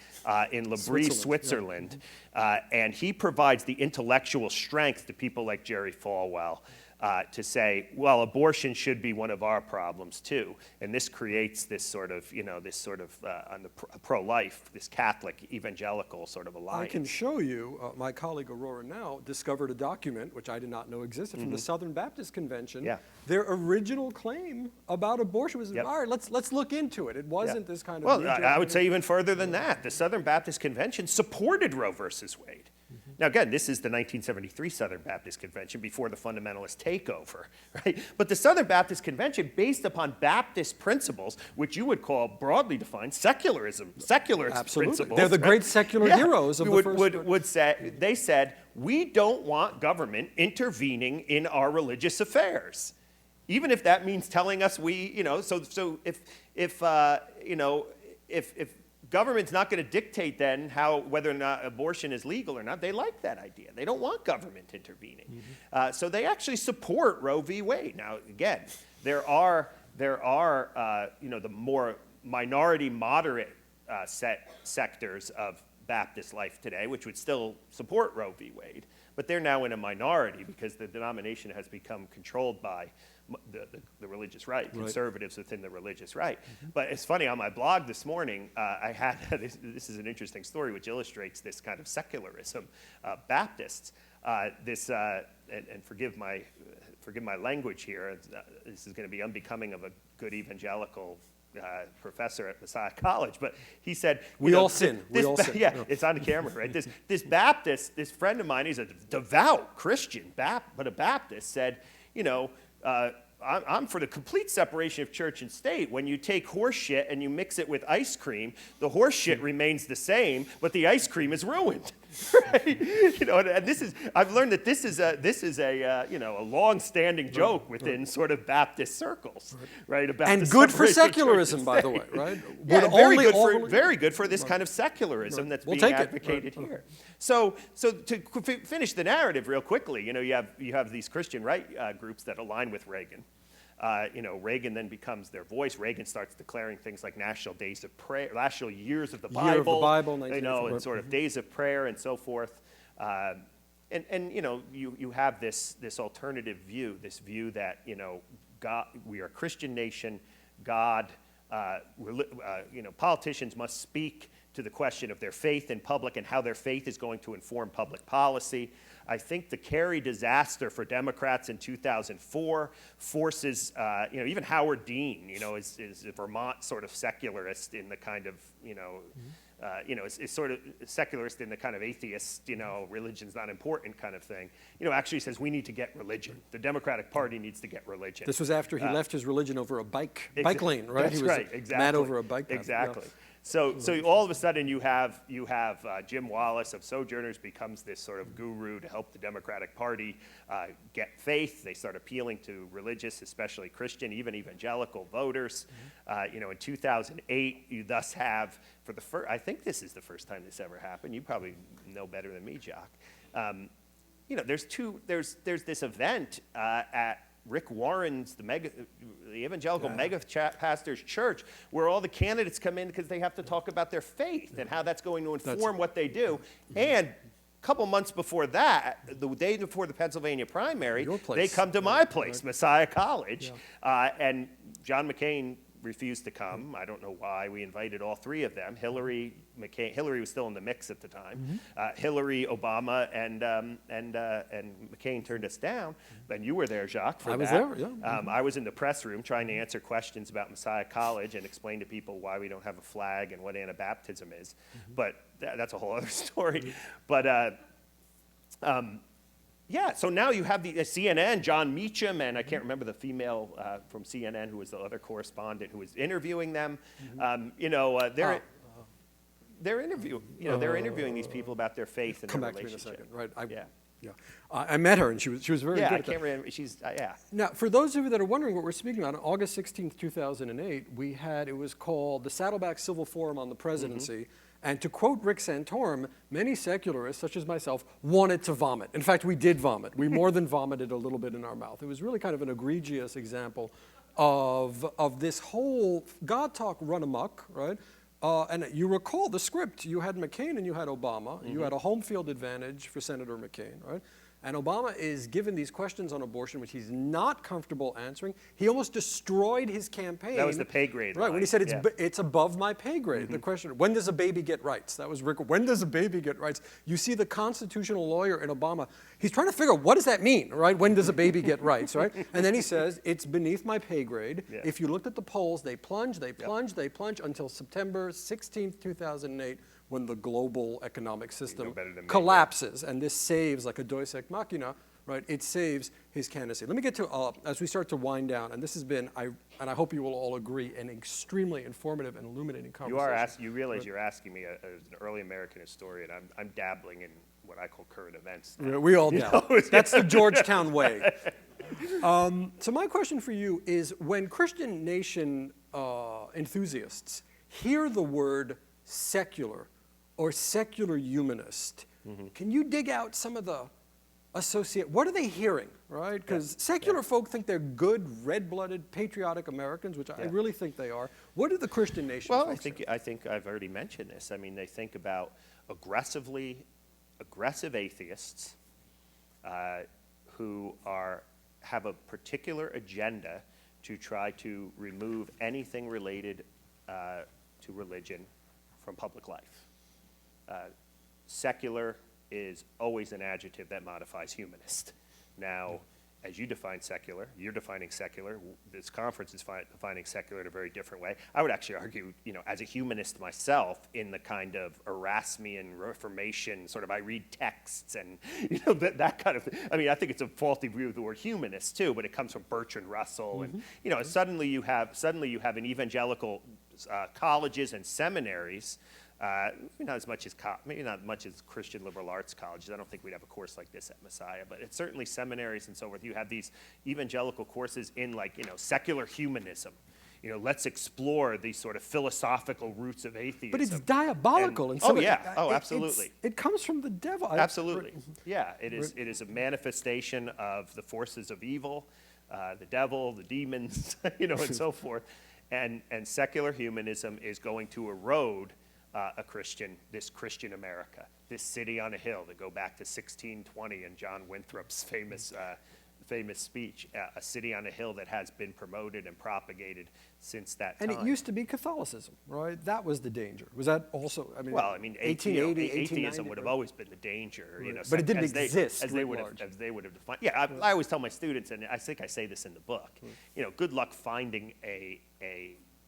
[SPEAKER 2] in L'Abri, Switzerland. And he provides the intellectual strength to people like Jerry Falwell to say, well, abortion should be one of our problems too. And this creates this sort of, on the pro-life, this Catholic evangelical sort of alliance.
[SPEAKER 1] I can show you, my colleague Aurora now discovered a document, which I did not know existed, from the Southern Baptist Convention.
[SPEAKER 2] Yeah.
[SPEAKER 1] Their original claim about abortion was,
[SPEAKER 2] Yep.
[SPEAKER 1] all right, let's look into it. It wasn't this kind of...
[SPEAKER 2] Well,
[SPEAKER 1] knee-jerk
[SPEAKER 2] I would say even further than that. The Southern Baptist Convention supported Roe versus Wade. Now, again, this is the 1973 Southern Baptist Convention before the fundamentalist takeover, right? But the Southern Baptist Convention, based upon Baptist principles, which you would call broadly defined secularism, secularist
[SPEAKER 1] Absolutely.
[SPEAKER 2] principles.
[SPEAKER 1] They're the
[SPEAKER 2] right?
[SPEAKER 1] great secular heroes of the first...
[SPEAKER 2] Would say, they said, we don't want government intervening in our religious affairs. Even if that means telling us so if government's not going to dictate then whether or not abortion is legal or not, they like that idea. They don't want government intervening. So they actually support Roe v. Wade. Now, again, there are the more minority moderate sectors of Baptist life today, which would still support Roe v. Wade, but they're now in a minority because the denomination has become controlled by the religious right, conservatives within the religious right. But it's funny, on my blog this morning, I had, this is an interesting story which illustrates this kind of secularism. Baptists, and forgive my language here, this is going to be unbecoming of a good evangelical professor at Messiah College, but he said,
[SPEAKER 1] We all sin.
[SPEAKER 2] Yeah, it's on the camera, right? This Baptist, this friend of mine, he's a devout Christian, but a Baptist, said, I'm for the complete separation of church and state. When you take horse shit and you mix it with ice cream, the horse shit remains the same, but the ice cream is ruined. Right? And I've learned that this is a long-standing joke within sort of Baptist circles, right?
[SPEAKER 1] And good for secularism, by the way, right?
[SPEAKER 2] Yeah, very good for this kind of secularism that's being advocated here. So to finish the narrative real quickly, you have these Christian right groups that align with Reagan. Reagan then becomes their voice. Reagan starts declaring things like national days of prayer, national years of the Bible,
[SPEAKER 1] Year of the Bible,
[SPEAKER 2] and sort of days of prayer and so forth. You have this alternative view, this view that God, we are a Christian nation. God, politicians must speak to the question of their faith in public and how their faith is going to inform public policy. I think the Kerry disaster for Democrats in 2004 forces, even Howard Dean, is a Vermont sort of secularist in the kind of, is sort of secularist in the kind of atheist, religion's not important kind of thing. Actually says we need to get religion. The Democratic Party needs to get religion.
[SPEAKER 1] This was after he left his religion over a bike lane, right?
[SPEAKER 2] That's
[SPEAKER 1] He was
[SPEAKER 2] right, exactly.
[SPEAKER 1] mad over a bike path.
[SPEAKER 2] Exactly.
[SPEAKER 1] Yeah.
[SPEAKER 2] So all of a sudden you have Jim Wallace of Sojourners becomes this sort of guru to help the Democratic Party get faith. They start appealing to religious, especially Christian, even evangelical voters. In 2008, you thus have, for the first, I think this is the first time this ever happened. You probably know better than me, Jock. There's this event at Rick Warren's, the evangelical mega pastor's church, where all the candidates come in because they have to talk about their faith and how that's going to inform what they do. And a couple months before that, the day before the Pennsylvania primary, they come to my place, Messiah College, and John McCain refused to come. I don't know why. We invited all three of them. Hillary was still in the mix at the time. Hillary, Obama, and McCain turned us down. And you were there, Jacques, for that.
[SPEAKER 1] I was there, yeah.
[SPEAKER 2] I was in the press room trying to answer questions about Messiah College and explain to people why we don't have a flag and what Anabaptism is. But that's a whole other story. But so now you have the CNN, John Meacham, and I can't remember the female from CNN who was the other correspondent who was interviewing them. They're interviewing these people about their faith and
[SPEAKER 1] Come
[SPEAKER 2] their
[SPEAKER 1] back to me in a
[SPEAKER 2] relationship.
[SPEAKER 1] second, right? I met her, and she was very good
[SPEAKER 2] I
[SPEAKER 1] at
[SPEAKER 2] can't
[SPEAKER 1] that.
[SPEAKER 2] remember. She's
[SPEAKER 1] Now, for those of you that are wondering what we're speaking about, on August 16th, 2008, it was called the Saddleback Civil Forum on the Presidency. And to quote Rick Santorum, many secularists, such as myself, wanted to vomit. In fact, we did vomit. We more than vomited a little bit in our mouth. It was really kind of an egregious example of this whole God talk run amok, right? And you recall the script. You had McCain and you had Obama. You had a home field advantage for Senator McCain, right? And Obama is given these questions on abortion, which he's not comfortable answering. He almost destroyed his campaign.
[SPEAKER 2] That was the pay grade
[SPEAKER 1] Right,
[SPEAKER 2] line.
[SPEAKER 1] when he said it's above my pay grade. The question, when does a baby get rights? That was Rick. When does a baby get rights? You see the constitutional lawyer in Obama. He's trying to figure out, what does that mean, right? When does a baby get rights, right? And then he says, it's beneath my pay grade.
[SPEAKER 2] Yeah.
[SPEAKER 1] If you looked at the polls, they plunge until September 16th, 2008, when the global economic system collapses. And this saves, like a deus ex machina, right? It saves his candidacy. Let me get to, as we start to wind down, and this has been, and I hope you will all agree, an extremely informative and illuminating conversation.
[SPEAKER 2] You realize you're asking me as an early American historian. I'm dabbling in what I call current events.
[SPEAKER 1] We all dabble. That's the Georgetown way. So my question for you is, when Christian nation enthusiasts hear the word secular or secular humanist, can you dig out some of the what are they hearing, right? Because secular folk think they're good, red-blooded, patriotic Americans, which I really think they are. What do the Christian nation folks think?
[SPEAKER 2] I think I've already mentioned this. I mean, they think about aggressive atheists who have a particular agenda to try to remove anything related to religion from public life. Secular is always an adjective that modifies humanist. Now, as you define secular, you're defining secular. This conference is defining secular in a very different way. I would actually argue, as a humanist myself, in the kind of Erasmian Reformation sort of, I read texts and that kind of thing. I mean, I think it's a faulty view of the word humanist too, but it comes from Bertrand Russell, and suddenly you have an evangelical colleges and seminaries. Maybe not as much as Christian liberal arts colleges. I don't think we'd have a course like this at Messiah, but it's certainly seminaries and so forth. You have these evangelical courses in secular humanism. Let's explore these sort of philosophical roots of atheism.
[SPEAKER 1] But it's diabolical.
[SPEAKER 2] Absolutely.
[SPEAKER 1] It comes from the devil.
[SPEAKER 2] Absolutely. Yeah, it is a manifestation of the forces of evil, the devil, the demons, and so forth. And secular humanism is going to erode this Christian America, this city on a hill, to go back to 1620 and John Winthrop's famous speech, a city on a hill that has been promoted and propagated since that time.
[SPEAKER 1] And it used to be Catholicism, right? That was the danger. Was that also,
[SPEAKER 2] well, I mean,
[SPEAKER 1] 1880,
[SPEAKER 2] atheism would have always been the danger,
[SPEAKER 1] right. But it didn't exist
[SPEAKER 2] as they would have defined. Yeah, I always tell my students, and I think I say this in the book, good luck finding a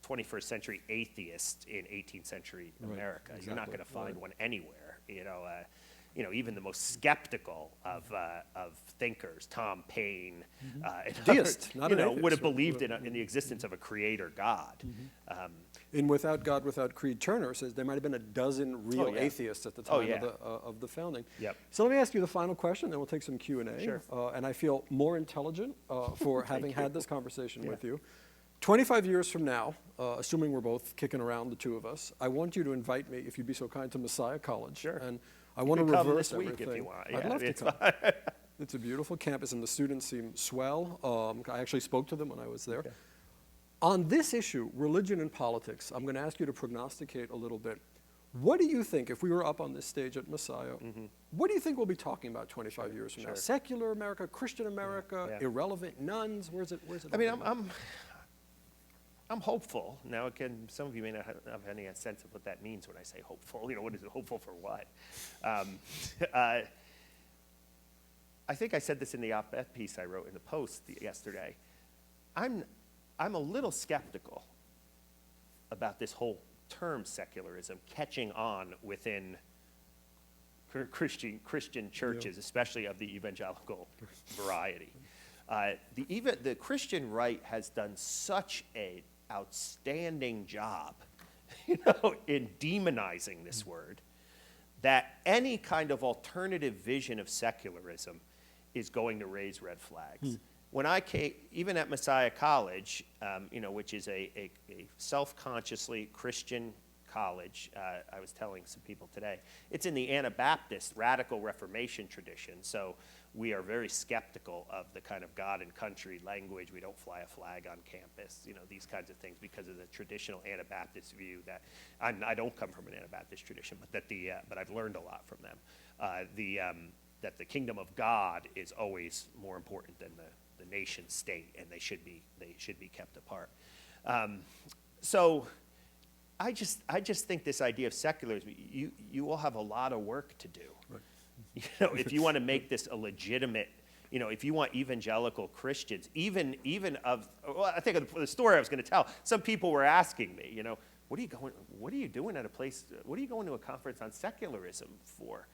[SPEAKER 2] 21st century atheist in 18th century America. Exactly. You're not going to find one anywhere. even the most skeptical of thinkers, Tom Paine, and
[SPEAKER 1] Deist,
[SPEAKER 2] others,
[SPEAKER 1] not an atheist,
[SPEAKER 2] would have
[SPEAKER 1] right?
[SPEAKER 2] believed in the existence of a creator God.
[SPEAKER 1] In Without God, Without Creed, Turner says there might have been a dozen real
[SPEAKER 2] yeah.
[SPEAKER 1] atheists at the
[SPEAKER 2] Oh,
[SPEAKER 1] time
[SPEAKER 2] yeah.
[SPEAKER 1] of the founding.
[SPEAKER 2] Yep.
[SPEAKER 1] So let me ask you the final question, then we'll take some Q&A.
[SPEAKER 2] Sure.
[SPEAKER 1] And I feel more intelligent for having had this conversation
[SPEAKER 2] Yeah.
[SPEAKER 1] with you. 25 years from now, assuming we're both kicking around, the two of us, I want you to invite me, if you'd be so kind, to Messiah College.
[SPEAKER 2] Sure.
[SPEAKER 1] And I want to
[SPEAKER 2] can come
[SPEAKER 1] reverse
[SPEAKER 2] this week
[SPEAKER 1] everything.
[SPEAKER 2] if you want.
[SPEAKER 1] I'd
[SPEAKER 2] Yeah,
[SPEAKER 1] love to
[SPEAKER 2] it's
[SPEAKER 1] come. It's a beautiful campus, and the students seem swell. I actually spoke to them when I was there.
[SPEAKER 2] Okay.
[SPEAKER 1] On this issue, religion and politics, I'm going to ask you to prognosticate a little bit. What do you think, if we were up on this stage at Messiah, what do you think we'll be talking about 25 years from now?
[SPEAKER 2] Sure.
[SPEAKER 1] Secular America, Christian America,
[SPEAKER 2] Yeah.
[SPEAKER 1] irrelevant, nuns? Where's it?
[SPEAKER 2] I mean, I'm hopeful. Now, again, some of you may not have any sense of what that means when I say hopeful. What is it? Hopeful for what? I think I said this in the op-ed piece I wrote in the Post yesterday. I'm a little skeptical about this whole term secularism catching on within Christian churches, especially of the evangelical variety. The Christian right has done such an outstanding job, in demonizing this word, that any kind of alternative vision of secularism is going to raise red flags. When I came, even at Messiah College, which is a self-consciously Christian college, I was telling some people today, it's in the Anabaptist radical Reformation tradition, so we are very skeptical of the kind of God and country language. We don't fly a flag on campus, these kinds of things, because of the traditional Anabaptist view that I don't come from an Anabaptist tradition, but but I've learned a lot from them. That the kingdom of God is always more important than the nation state, and they should be kept apart. So I just think this idea of secularism, you all have a lot of work to do. Right. If you want to make this a legitimate, if you want evangelical Christians, even I think of the story I was going to tell, some people were asking me, what are you doing at a place, what are you going to a conference on secularism for?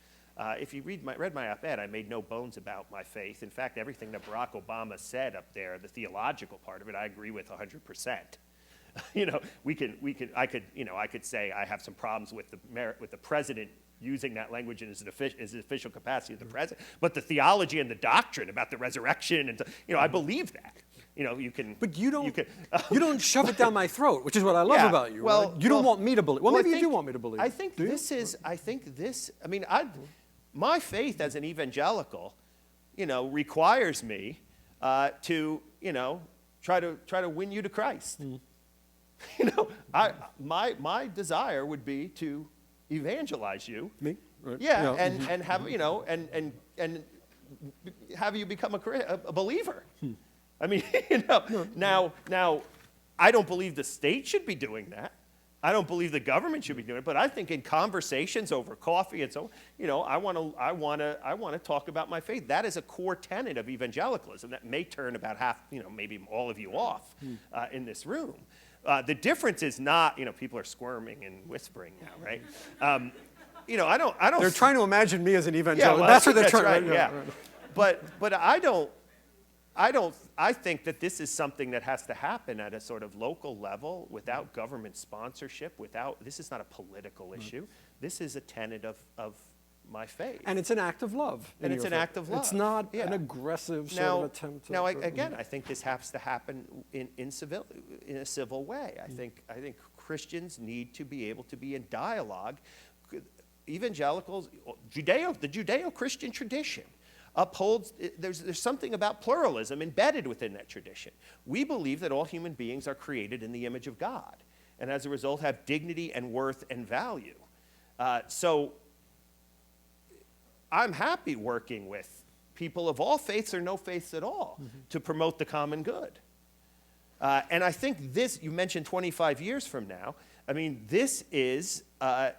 [SPEAKER 2] If you read my op-ed, I made no bones about my faith. In fact, everything that Barack Obama said up there, the theological part of it, I agree with 100%. I could say I have some problems with the president using that language in his official capacity as the president, but the theology and the doctrine about the resurrection, and I believe that. You can.
[SPEAKER 1] But you don't shove it down my throat, which is what I love about you.
[SPEAKER 2] Well,
[SPEAKER 1] right? You don't want me to believe. Well, maybe you do want me to believe.
[SPEAKER 2] I think my faith as an evangelical, requires me to, try to win you to Christ. My desire would be to evangelize you.
[SPEAKER 1] Me? Right.
[SPEAKER 2] Yeah, and have and have you become a believer. I mean, now I don't believe the state should be doing that. I don't believe the government should be doing it, but I think in conversations over coffee and so, I want to talk about my faith. That is a core tenet of evangelicalism that may turn about half, maybe all of you off in this room. The difference is not, people are squirming and whispering now, right? I don't.
[SPEAKER 1] They're trying to imagine me as an evangelical.
[SPEAKER 2] Yeah, well,
[SPEAKER 1] that's what they're
[SPEAKER 2] that's
[SPEAKER 1] trying.
[SPEAKER 2] right, yeah.
[SPEAKER 1] Right.
[SPEAKER 2] But I think that this is something that has to happen at a sort of local level without government sponsorship, this is not a political issue. This is a tenet of my faith.
[SPEAKER 1] And it's an act of love.
[SPEAKER 2] And it's an act of love.
[SPEAKER 1] It's not
[SPEAKER 2] Yeah.
[SPEAKER 1] an aggressive sort of attempt to.
[SPEAKER 2] Again, I think this has to happen in a civil way. I think Christians need to be able to be in dialogue. Evangelicals, the Judeo-Christian tradition upholds, there's something about pluralism embedded within that tradition. We believe that all human beings are created in the image of God, and as a result have dignity and worth and value. So I'm happy working with people of all faiths or no faiths at all to promote the common good. And I think this, you mentioned 25 years from now, I mean, this is, I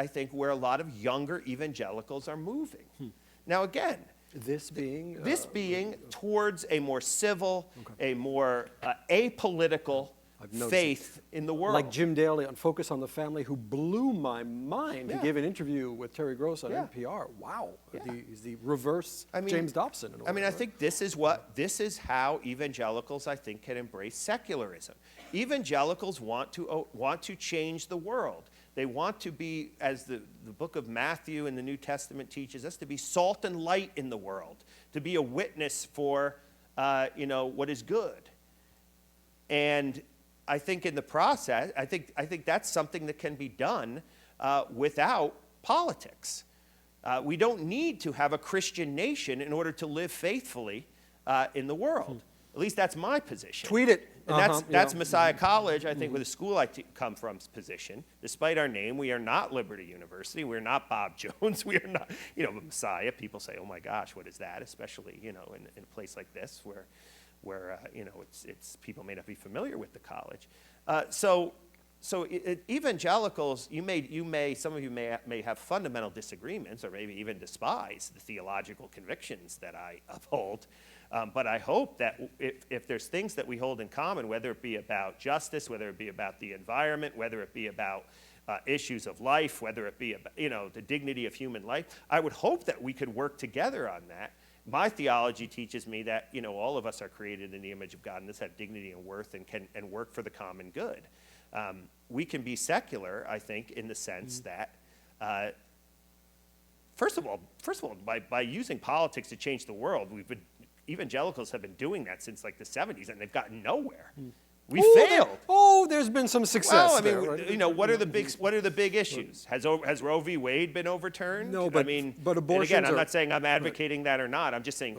[SPEAKER 2] think, where a lot of younger evangelicals are moving. Now, again,
[SPEAKER 1] This being
[SPEAKER 2] towards a more civil, a more apolitical
[SPEAKER 1] I've noticed
[SPEAKER 2] faith in the world.
[SPEAKER 1] Like Jim Daly on Focus on the Family, who blew my mind.
[SPEAKER 2] Yeah.
[SPEAKER 1] He gave an interview with Terry Gross on
[SPEAKER 2] Yeah.
[SPEAKER 1] NPR. Wow.
[SPEAKER 2] Yeah.
[SPEAKER 1] He's the reverse James Dobson. In a way,
[SPEAKER 2] I
[SPEAKER 1] right?
[SPEAKER 2] think this is how evangelicals, I think, can embrace secularism. Evangelicals want to change the world. They want to be, as the book of Matthew in the New Testament teaches us, to be salt and light in the world, to be a witness for, what is good. And I think in the process, I think that's something that can be done without politics. We don't need to have a Christian nation in order to live faithfully in the world. At least that's my position.
[SPEAKER 1] Tweet it.
[SPEAKER 2] And that's Messiah College, I think, with the school I come from's position. Despite our name, we are not Liberty University. We're not Bob Jones. We are not, Messiah. People say, oh my gosh, what is that? Especially, in a place like this where it's people may not be familiar with the college. So evangelicals, some of you may have fundamental disagreements or maybe even despise the theological convictions that I uphold. But I hope that if there's things that we hold in common, whether it be about justice, whether it be about the environment, whether it be about issues of life, whether it be about, the dignity of human life, I would hope that we could work together on that. My theology teaches me that, all of us are created in the image of God and this have dignity and worth and work for the common good. We can be secular, I think, in the sense that, first of all, by using politics to change the world, evangelicals have been doing that since like the 70s, and they've gotten nowhere. We failed.
[SPEAKER 1] There's been some success.
[SPEAKER 2] Well,
[SPEAKER 1] there, right?
[SPEAKER 2] what are the big issues? Has Roe v. Wade been overturned?
[SPEAKER 1] No, but abortions.
[SPEAKER 2] And again, I'm not saying I'm advocating that or not. I'm just saying,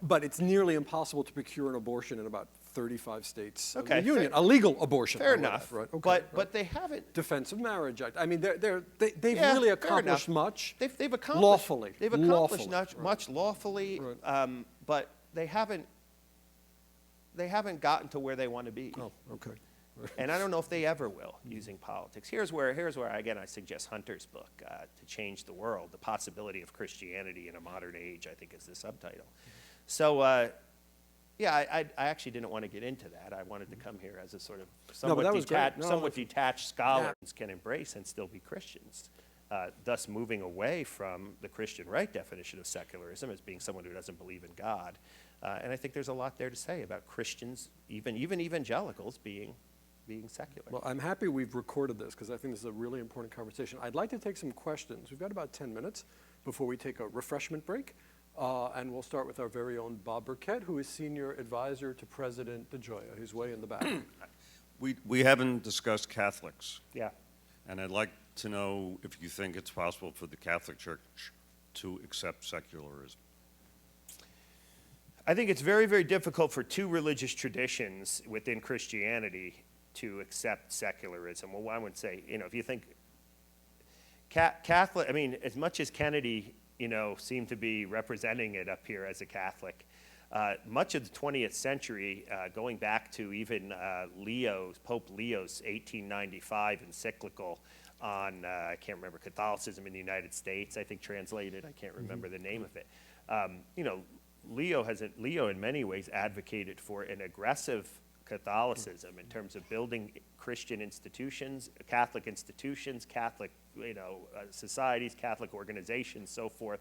[SPEAKER 1] But it's nearly impossible to procure an abortion in about 35 states of
[SPEAKER 2] Okay,
[SPEAKER 1] the union.
[SPEAKER 2] fair-
[SPEAKER 1] A legal abortion.
[SPEAKER 2] fair
[SPEAKER 1] I know
[SPEAKER 2] enough.
[SPEAKER 1] that, right? Okay,
[SPEAKER 2] But they haven't.
[SPEAKER 1] Defense of Marriage Act. I mean, they've
[SPEAKER 2] Yeah,
[SPEAKER 1] really
[SPEAKER 2] fair
[SPEAKER 1] accomplished
[SPEAKER 2] enough.
[SPEAKER 1] much.
[SPEAKER 2] They've accomplished
[SPEAKER 1] lawfully.
[SPEAKER 2] They've accomplished
[SPEAKER 1] Lawfully,
[SPEAKER 2] much lawfully,
[SPEAKER 1] Right.
[SPEAKER 2] but they haven't gotten to where they want to be.
[SPEAKER 1] Oh, okay.
[SPEAKER 2] And I don't know if they ever will, using politics. Here's where again, I suggest Hunter's book, To Change the World, The Possibility of Christianity in a Modern Age, I think is the subtitle. So, I actually didn't want to get into that. I wanted to come here as a sort of somewhat detached scholars can embrace and still be Christians, thus moving away from the Christian right definition of secularism as being someone who doesn't believe in God. And I think there's a lot there to say about Christians, even evangelicals, being secular.
[SPEAKER 1] Well, I'm happy we've recorded this because I think this is a really important conversation. I'd like to take some questions. We've got about 10 minutes before we take a refreshment break. And we'll start with our very own Bob Burkett, who is Senior Advisor to President DeGioia, who's way in the back.
[SPEAKER 6] We haven't discussed Catholics,
[SPEAKER 2] Yeah.
[SPEAKER 6] and I'd like to know if you think it's possible for the Catholic Church to accept secularism.
[SPEAKER 2] I think it's very, very difficult for two religious traditions within Christianity to accept secularism. Well, I would say, if you think Catholic, as much as Kennedy, seemed to be representing it up here as a Catholic, much of the 20th century, going back to even Pope Leo's 1895 encyclical on, I can't remember, Catholicism in the United States, I think translated, I can't remember the name of it. Leo in many ways advocated for an aggressive Catholicism in terms of building Christian institutions, Catholic societies, Catholic organizations, so forth.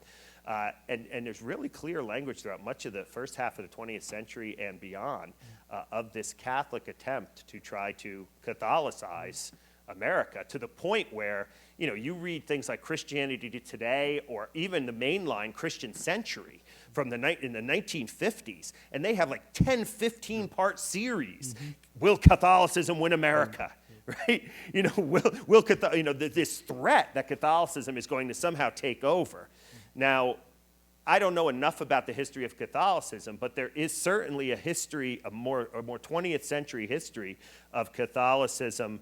[SPEAKER 2] And there's really clear language throughout much of the first half of the 20th century and beyond of this Catholic attempt to try to Catholicize America to the point where, you read things like Christianity Today or even the mainline Christian Century in the 1950s, and they have like 10, 15-part series. Will Catholicism win America? Right? This threat that Catholicism is going to somehow take over. Now, I don't know enough about the history of Catholicism, but there is certainly a more 20th century history of Catholicism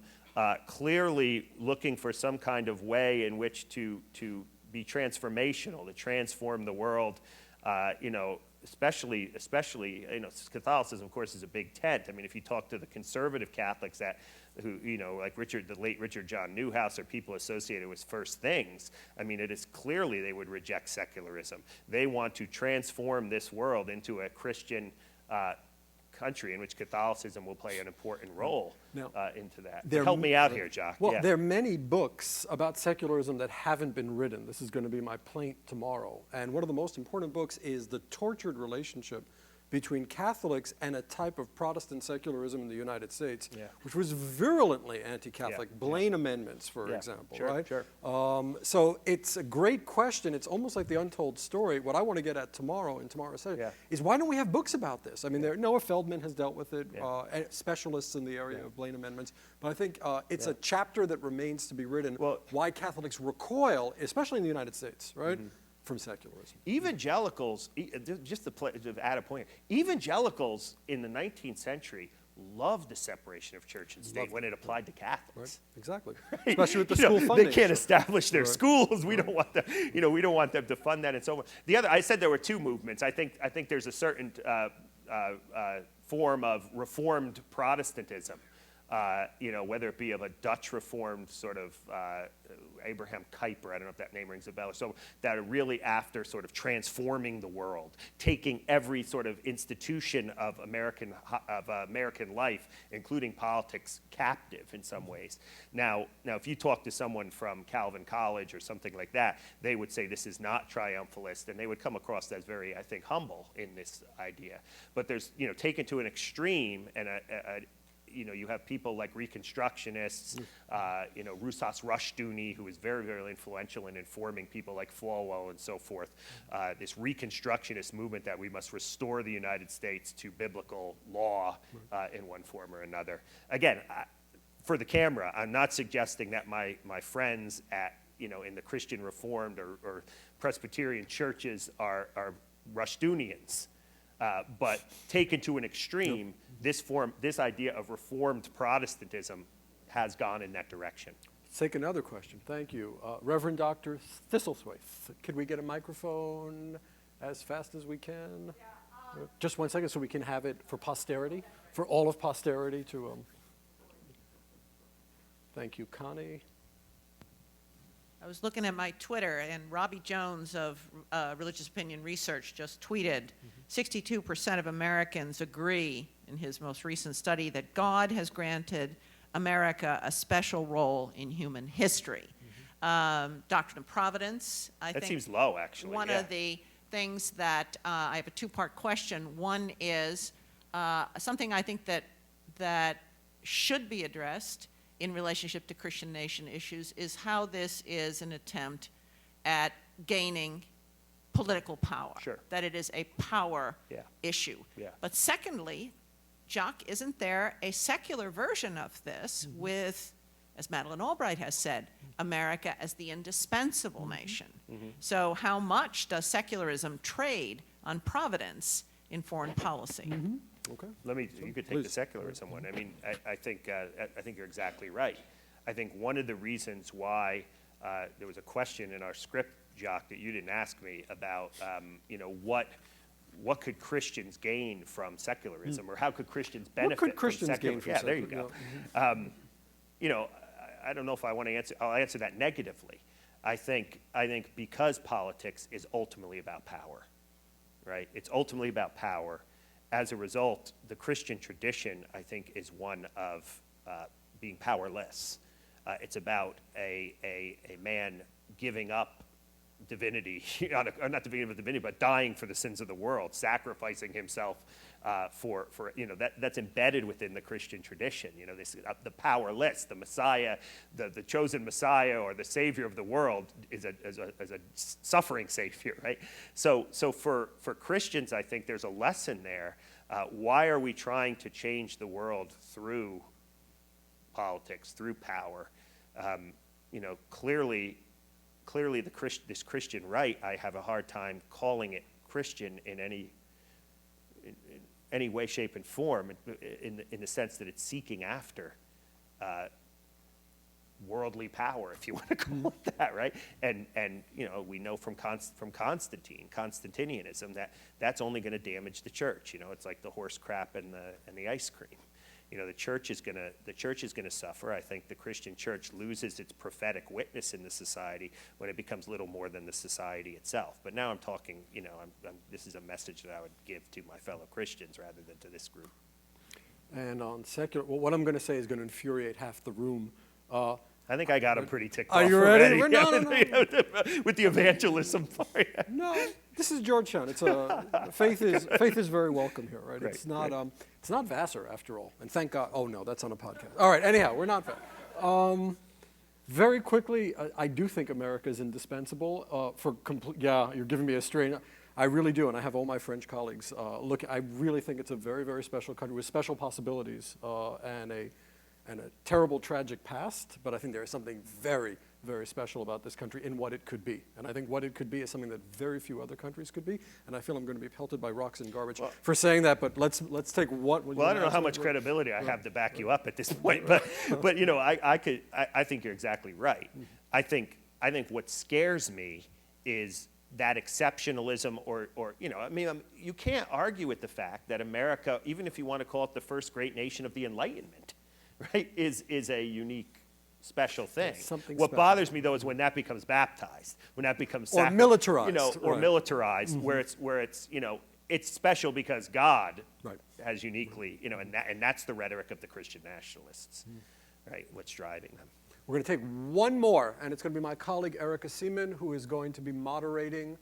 [SPEAKER 2] clearly looking for some kind of way in which to be transformational, to transform the world. Especially, Catholicism, of course, is a big tent. If you talk to the conservative Catholics like the late Richard John Newhouse, or people associated with First Things, it is clearly they would reject secularism. They want to transform this world into a Christian country in which Catholicism will play an important role
[SPEAKER 1] Now,
[SPEAKER 2] into that.
[SPEAKER 1] there-
[SPEAKER 2] Help me out here, Jock.
[SPEAKER 1] Well,
[SPEAKER 2] yeah.
[SPEAKER 1] there are many books about secularism that haven't been written. This is going to be my plaint tomorrow. And one of the most important books is The Tortured Relationship Between Catholics and a Type of Protestant Secularism in the United States,
[SPEAKER 2] Yeah.
[SPEAKER 1] which was virulently anti-Catholic.
[SPEAKER 2] Yeah,
[SPEAKER 1] Blaine amendments, for
[SPEAKER 2] Yeah,
[SPEAKER 1] example,
[SPEAKER 2] sure,
[SPEAKER 1] right?
[SPEAKER 2] sure.
[SPEAKER 1] So it's a great question. It's almost like the untold story. What I want to get at tomorrow in tomorrow's session
[SPEAKER 2] Yeah.
[SPEAKER 1] is why don't we have books about this? I mean, Noah Feldman has dealt with it,
[SPEAKER 2] Yeah.
[SPEAKER 1] specialists in the area of Blaine amendments. But I think it's a chapter that remains to be written,
[SPEAKER 2] Well-
[SPEAKER 1] why Catholics recoil, especially in the United States, right, from secularism.
[SPEAKER 2] Evangelicals, just to add a point, evangelicals in the 19th century loved the separation of church and state when it applied to Catholics.
[SPEAKER 1] Right, exactly. Especially with the
[SPEAKER 2] You know,
[SPEAKER 1] school funding.
[SPEAKER 2] They can't establish their
[SPEAKER 1] Right.
[SPEAKER 2] schools. We don't want them. We don't want them to fund that and so on. I said there were two movements. I think there's a certain form of Reformed Protestantism. Whether it be of a Dutch Reformed sort of Abraham Kuyper, I don't know if that name rings a bell, so that are really after sort of transforming the world, taking every sort of institution of American life, including politics, captive in some ways. Now, if you talk to someone from Calvin College or something like that, they would say this is not triumphalist, and they would come across as very, I think, humble in this idea. But there's, taken to an extreme, and you have people like Reconstructionists, Rousas Rushdoony, who is very, very influential in informing people like Falwell and so forth. This Reconstructionist movement that we must restore the United States to biblical law in one form or another. Again, for the camera, I'm not suggesting that my friends at, in the Christian Reformed or Presbyterian churches are Rushdoonians. But taken to an extreme, this idea of Reformed Protestantism has gone in that direction.
[SPEAKER 1] Let's take another question. Thank you. Reverend Dr. Thistlethwaite, could we get a microphone as fast as we can? Just 1 second so we can have it for posterity, for all of posterity to... Thank you, Connie.
[SPEAKER 7] I was looking at my Twitter, and Robbie Jones of Religious Opinion Research just tweeted 62% of Americans agree in his most recent study that God has granted America a special role in human history. Doctrine of Providence, I think.
[SPEAKER 2] That seems low, actually.
[SPEAKER 7] One of the things that I have a two-part question. One is something I think that should be addressed in relationship to Christian nation issues is how this is an attempt at gaining political power.
[SPEAKER 2] Sure.
[SPEAKER 7] That it is a power issue.
[SPEAKER 2] Yeah.
[SPEAKER 7] But secondly, Jock, isn't there a secular version of this with, as Madeleine Albright has said, America as the indispensable nation? So how much does secularism trade on providence in foreign policy?
[SPEAKER 1] Okay.
[SPEAKER 2] You could take the
[SPEAKER 1] Please.
[SPEAKER 2] secularism one. I mean, I think you're exactly right. I think one of the reasons why there was a question in our script, Jock, that you didn't ask me about, what could Christians gain from secularism, or how could Christians benefit
[SPEAKER 1] What could Christians
[SPEAKER 2] from
[SPEAKER 1] gain
[SPEAKER 2] secularism?
[SPEAKER 1] from
[SPEAKER 2] Yeah, there you go. I don't know if I want to answer. I'll answer that negatively. I think because politics is ultimately about power, right? It's ultimately about power. As a result, the Christian tradition, I think, is one of being powerless. It's about a man giving up divinity, not divinity, but dying for the sins of the world, sacrificing himself for that's embedded within the Christian tradition. This the powerless, the Messiah, the chosen Messiah or the Savior of the world is a suffering Savior, right? So for Christians, I think there's a lesson there. Why are we trying to change the world through politics, through power? Clearly, this Christian right, I have a hard time calling it Christian in any way, shape, and form, in the sense that it's seeking after worldly power, if you want to call it that, right? And we know from Constantinianism, that's only going to damage the church. It's like the horse crap and the ice cream. The church is going to suffer. I think the Christian church loses its prophetic witness in the society when it becomes little more than the society itself. But now I'm talking, this is a message that I would give to my fellow Christians rather than to this group.
[SPEAKER 1] And on secular, well, what I'm going to say is going to infuriate half the room.
[SPEAKER 2] I think I got him pretty ticked
[SPEAKER 1] Are
[SPEAKER 2] off
[SPEAKER 1] you ready?
[SPEAKER 2] already.
[SPEAKER 1] No.
[SPEAKER 2] With the evangelism part.
[SPEAKER 1] No, this is Georgetown. It's faith is very welcome here, right?
[SPEAKER 2] Great,
[SPEAKER 1] It's not Vassar after all, and thank God. Oh no, that's on a podcast. All right. Anyhow, we're not. Very quickly, I do think America is indispensable for complete. Yeah, you're giving me a strain. I really do, and I have all my French colleagues look. I really think it's a very, very special country with special possibilities and a terrible, tragic past. But I think there is something very, very special about this country in what it could be. And I think what it could be is something that very few other countries could be. And I feel I'm going to be pelted by rocks and garbage for saying that. But let's take what.
[SPEAKER 2] Well, I don't know how much credibility I have to back you up at this point, but you know, I think you're exactly right. I think what scares me is that exceptionalism, or you know, I mean, you can't argue with the fact that America, even if you want to call it the first great nation of the Enlightenment, right, is a unique, special thing. What bothers me though is when that becomes baptized, when that becomes
[SPEAKER 1] or militarized,
[SPEAKER 2] you know, or militarized, where it's you know, it's special because God has uniquely, you know, and that's the rhetoric of the Christian nationalists, right? What's driving them.
[SPEAKER 1] We're going to take one more, and it's going to be my colleague Erica Seaman, who is going to be moderating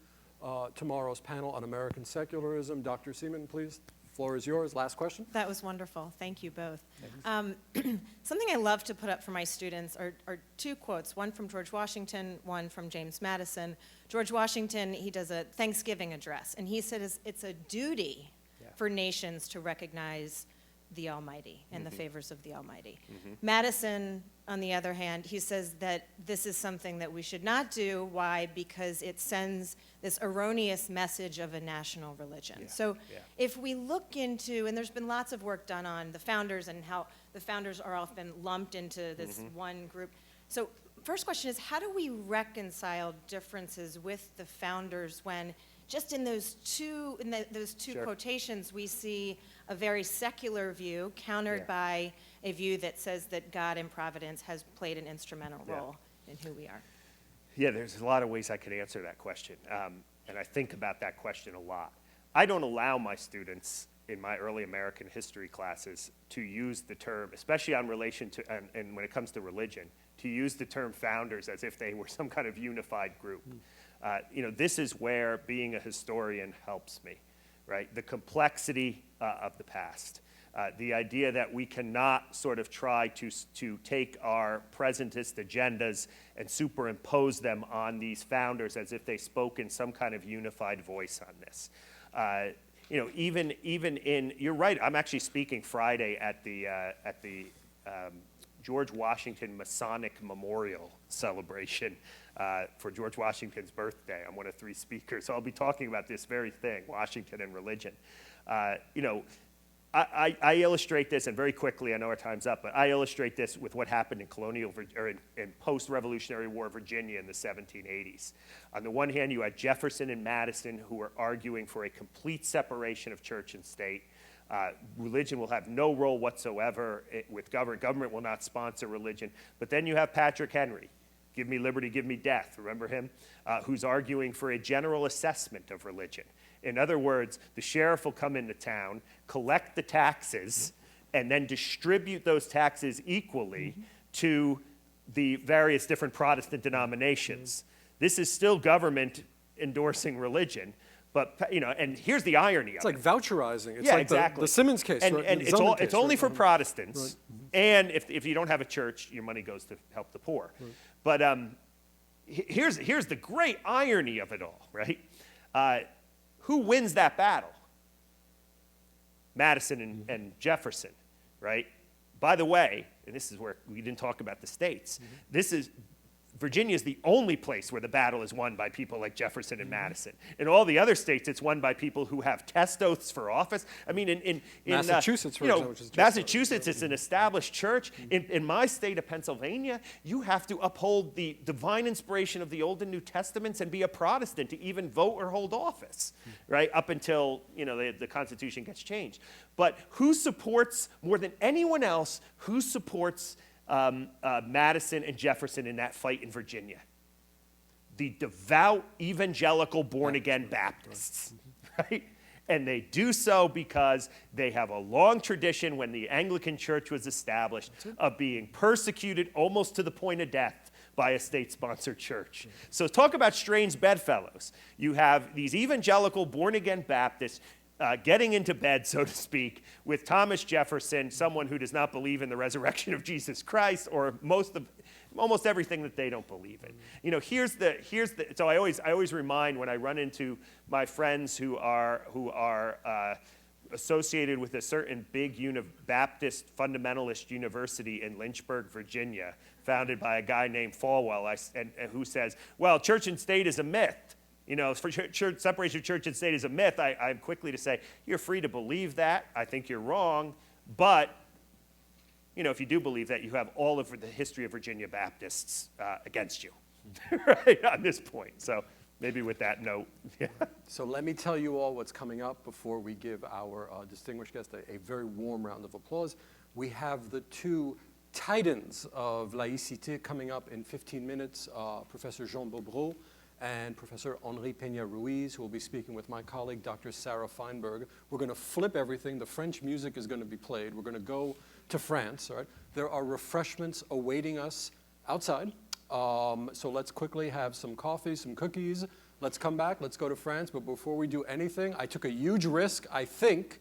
[SPEAKER 1] tomorrow's panel on American secularism. Dr. Seaman, please. The floor is yours. Last question.
[SPEAKER 8] That was wonderful. Thank you both. Something I love to put up for my students are two quotes, one from George Washington, one from James Madison. George Washington, he does a Thanksgiving address, and he said it's a duty for nations to recognize the Almighty and the favors of the Almighty. Madison, on the other hand, he says that this is something that we should not do. Why? Because it sends this erroneous message of a national religion. So if we look into, and there's been lots of work done on the founders and how the founders are often lumped into this one group. So first question is, how do we reconcile differences with the founders when just in those two quotations we see a very secular view countered by a view that says that God in providence has played an instrumental role in who we are?
[SPEAKER 2] Yeah, there's a lot of ways I could answer that question, and I think about that question a lot. I don't allow my students in my early American history classes to use the term, especially on relation to, and when it comes to religion, to use the term founders as if they were some kind of unified group. You know, this is where being a historian helps me, right? The complexity of the past. The idea that we cannot sort of try to take our presentist agendas and superimpose them on these founders as if they spoke in some kind of unified voice on this. You know, even in, you're right, I'm actually speaking Friday at the George Washington Masonic Memorial celebration for George Washington's birthday. I'm one of 3 speakers, so I'll be talking about this very thing, Washington and religion. You know, I illustrate this, and very quickly, I know our time's up, but I illustrate this with what happened in in post-Revolutionary War Virginia in the 1780s. On the one hand, you had Jefferson and Madison who were arguing for a complete separation of church and state. Religion will have no role whatsoever with government. Government will not sponsor religion. But then you have Patrick Henry, give me liberty, give me death, remember him? Who's arguing for a general assessment of religion. In other words, the sheriff will come into town, collect the taxes, and then distribute those taxes equally to the various different Protestant denominations. This is still government endorsing religion, but, you know, and here's the irony of it.
[SPEAKER 1] It's like voucherizing. It's
[SPEAKER 2] yeah,
[SPEAKER 1] like
[SPEAKER 2] exactly.
[SPEAKER 1] the Simmons case.
[SPEAKER 2] And,
[SPEAKER 1] right?
[SPEAKER 2] and it's only for Protestants, and if you don't have a church, your money goes to help the poor. But here's the great irony of it all, right? Who wins that battle? Madison and Jefferson, right? By the way, and this is where we didn't talk about the states, Virginia is the only place where the battle is won by people like Jefferson and Madison. In all the other states, it's won by people who have test oaths for office. I mean, in
[SPEAKER 1] Massachusetts, for example, which is just
[SPEAKER 2] Massachusetts, it's an established church. In my state of Pennsylvania, you have to uphold the divine inspiration of the Old and New Testaments and be a Protestant to even vote or hold office, right? Up until, you know, the Constitution gets changed. But who supports, more than anyone else, who supports Madison and Jefferson in that fight in Virginia? The devout evangelical born-again Baptists, right? And they do so because they have a long tradition when the Anglican Church was established of being persecuted almost to the point of death by a state-sponsored church. So talk about strange bedfellows. You have these evangelical born-again Baptists getting into bed, so to speak, with Thomas Jefferson, someone who does not believe in the resurrection of Jesus Christ, or almost everything that they don't believe in. You know, so I always remind when I run into my friends who are associated with a certain big Baptist fundamentalist university in Lynchburg, Virginia, founded by a guy named Falwell, and who says, well, church and state is a myth. You know, for separation of church and state is a myth. I'm quickly to say, you're free to believe that. I think you're wrong. But, you know, if you do believe that, you have all of the history of Virginia Baptists against you, right, on this point. So maybe with that note. Yeah.
[SPEAKER 1] So let me tell you all what's coming up before we give our distinguished guest a very warm round of applause. We have the two titans of laïcité coming up in 15 minutes, Professor Jean Bobreau and Professor Henri Peña-Ruiz, who will be speaking with my colleague, Dr. Sarah Feinberg. We're going to flip everything. The French music is going to be played. We're going to go to France. All right? There are refreshments awaiting us outside. So let's quickly have some coffee, some cookies. Let's come back. Let's go to France. But before we do anything, I took a huge risk, I think,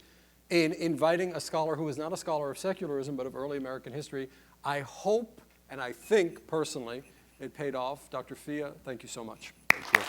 [SPEAKER 1] in inviting a scholar who is not a scholar of secularism, but of early American history. I hope, and I think personally, it paid off. Dr. Fia, thank you so much. Thank you.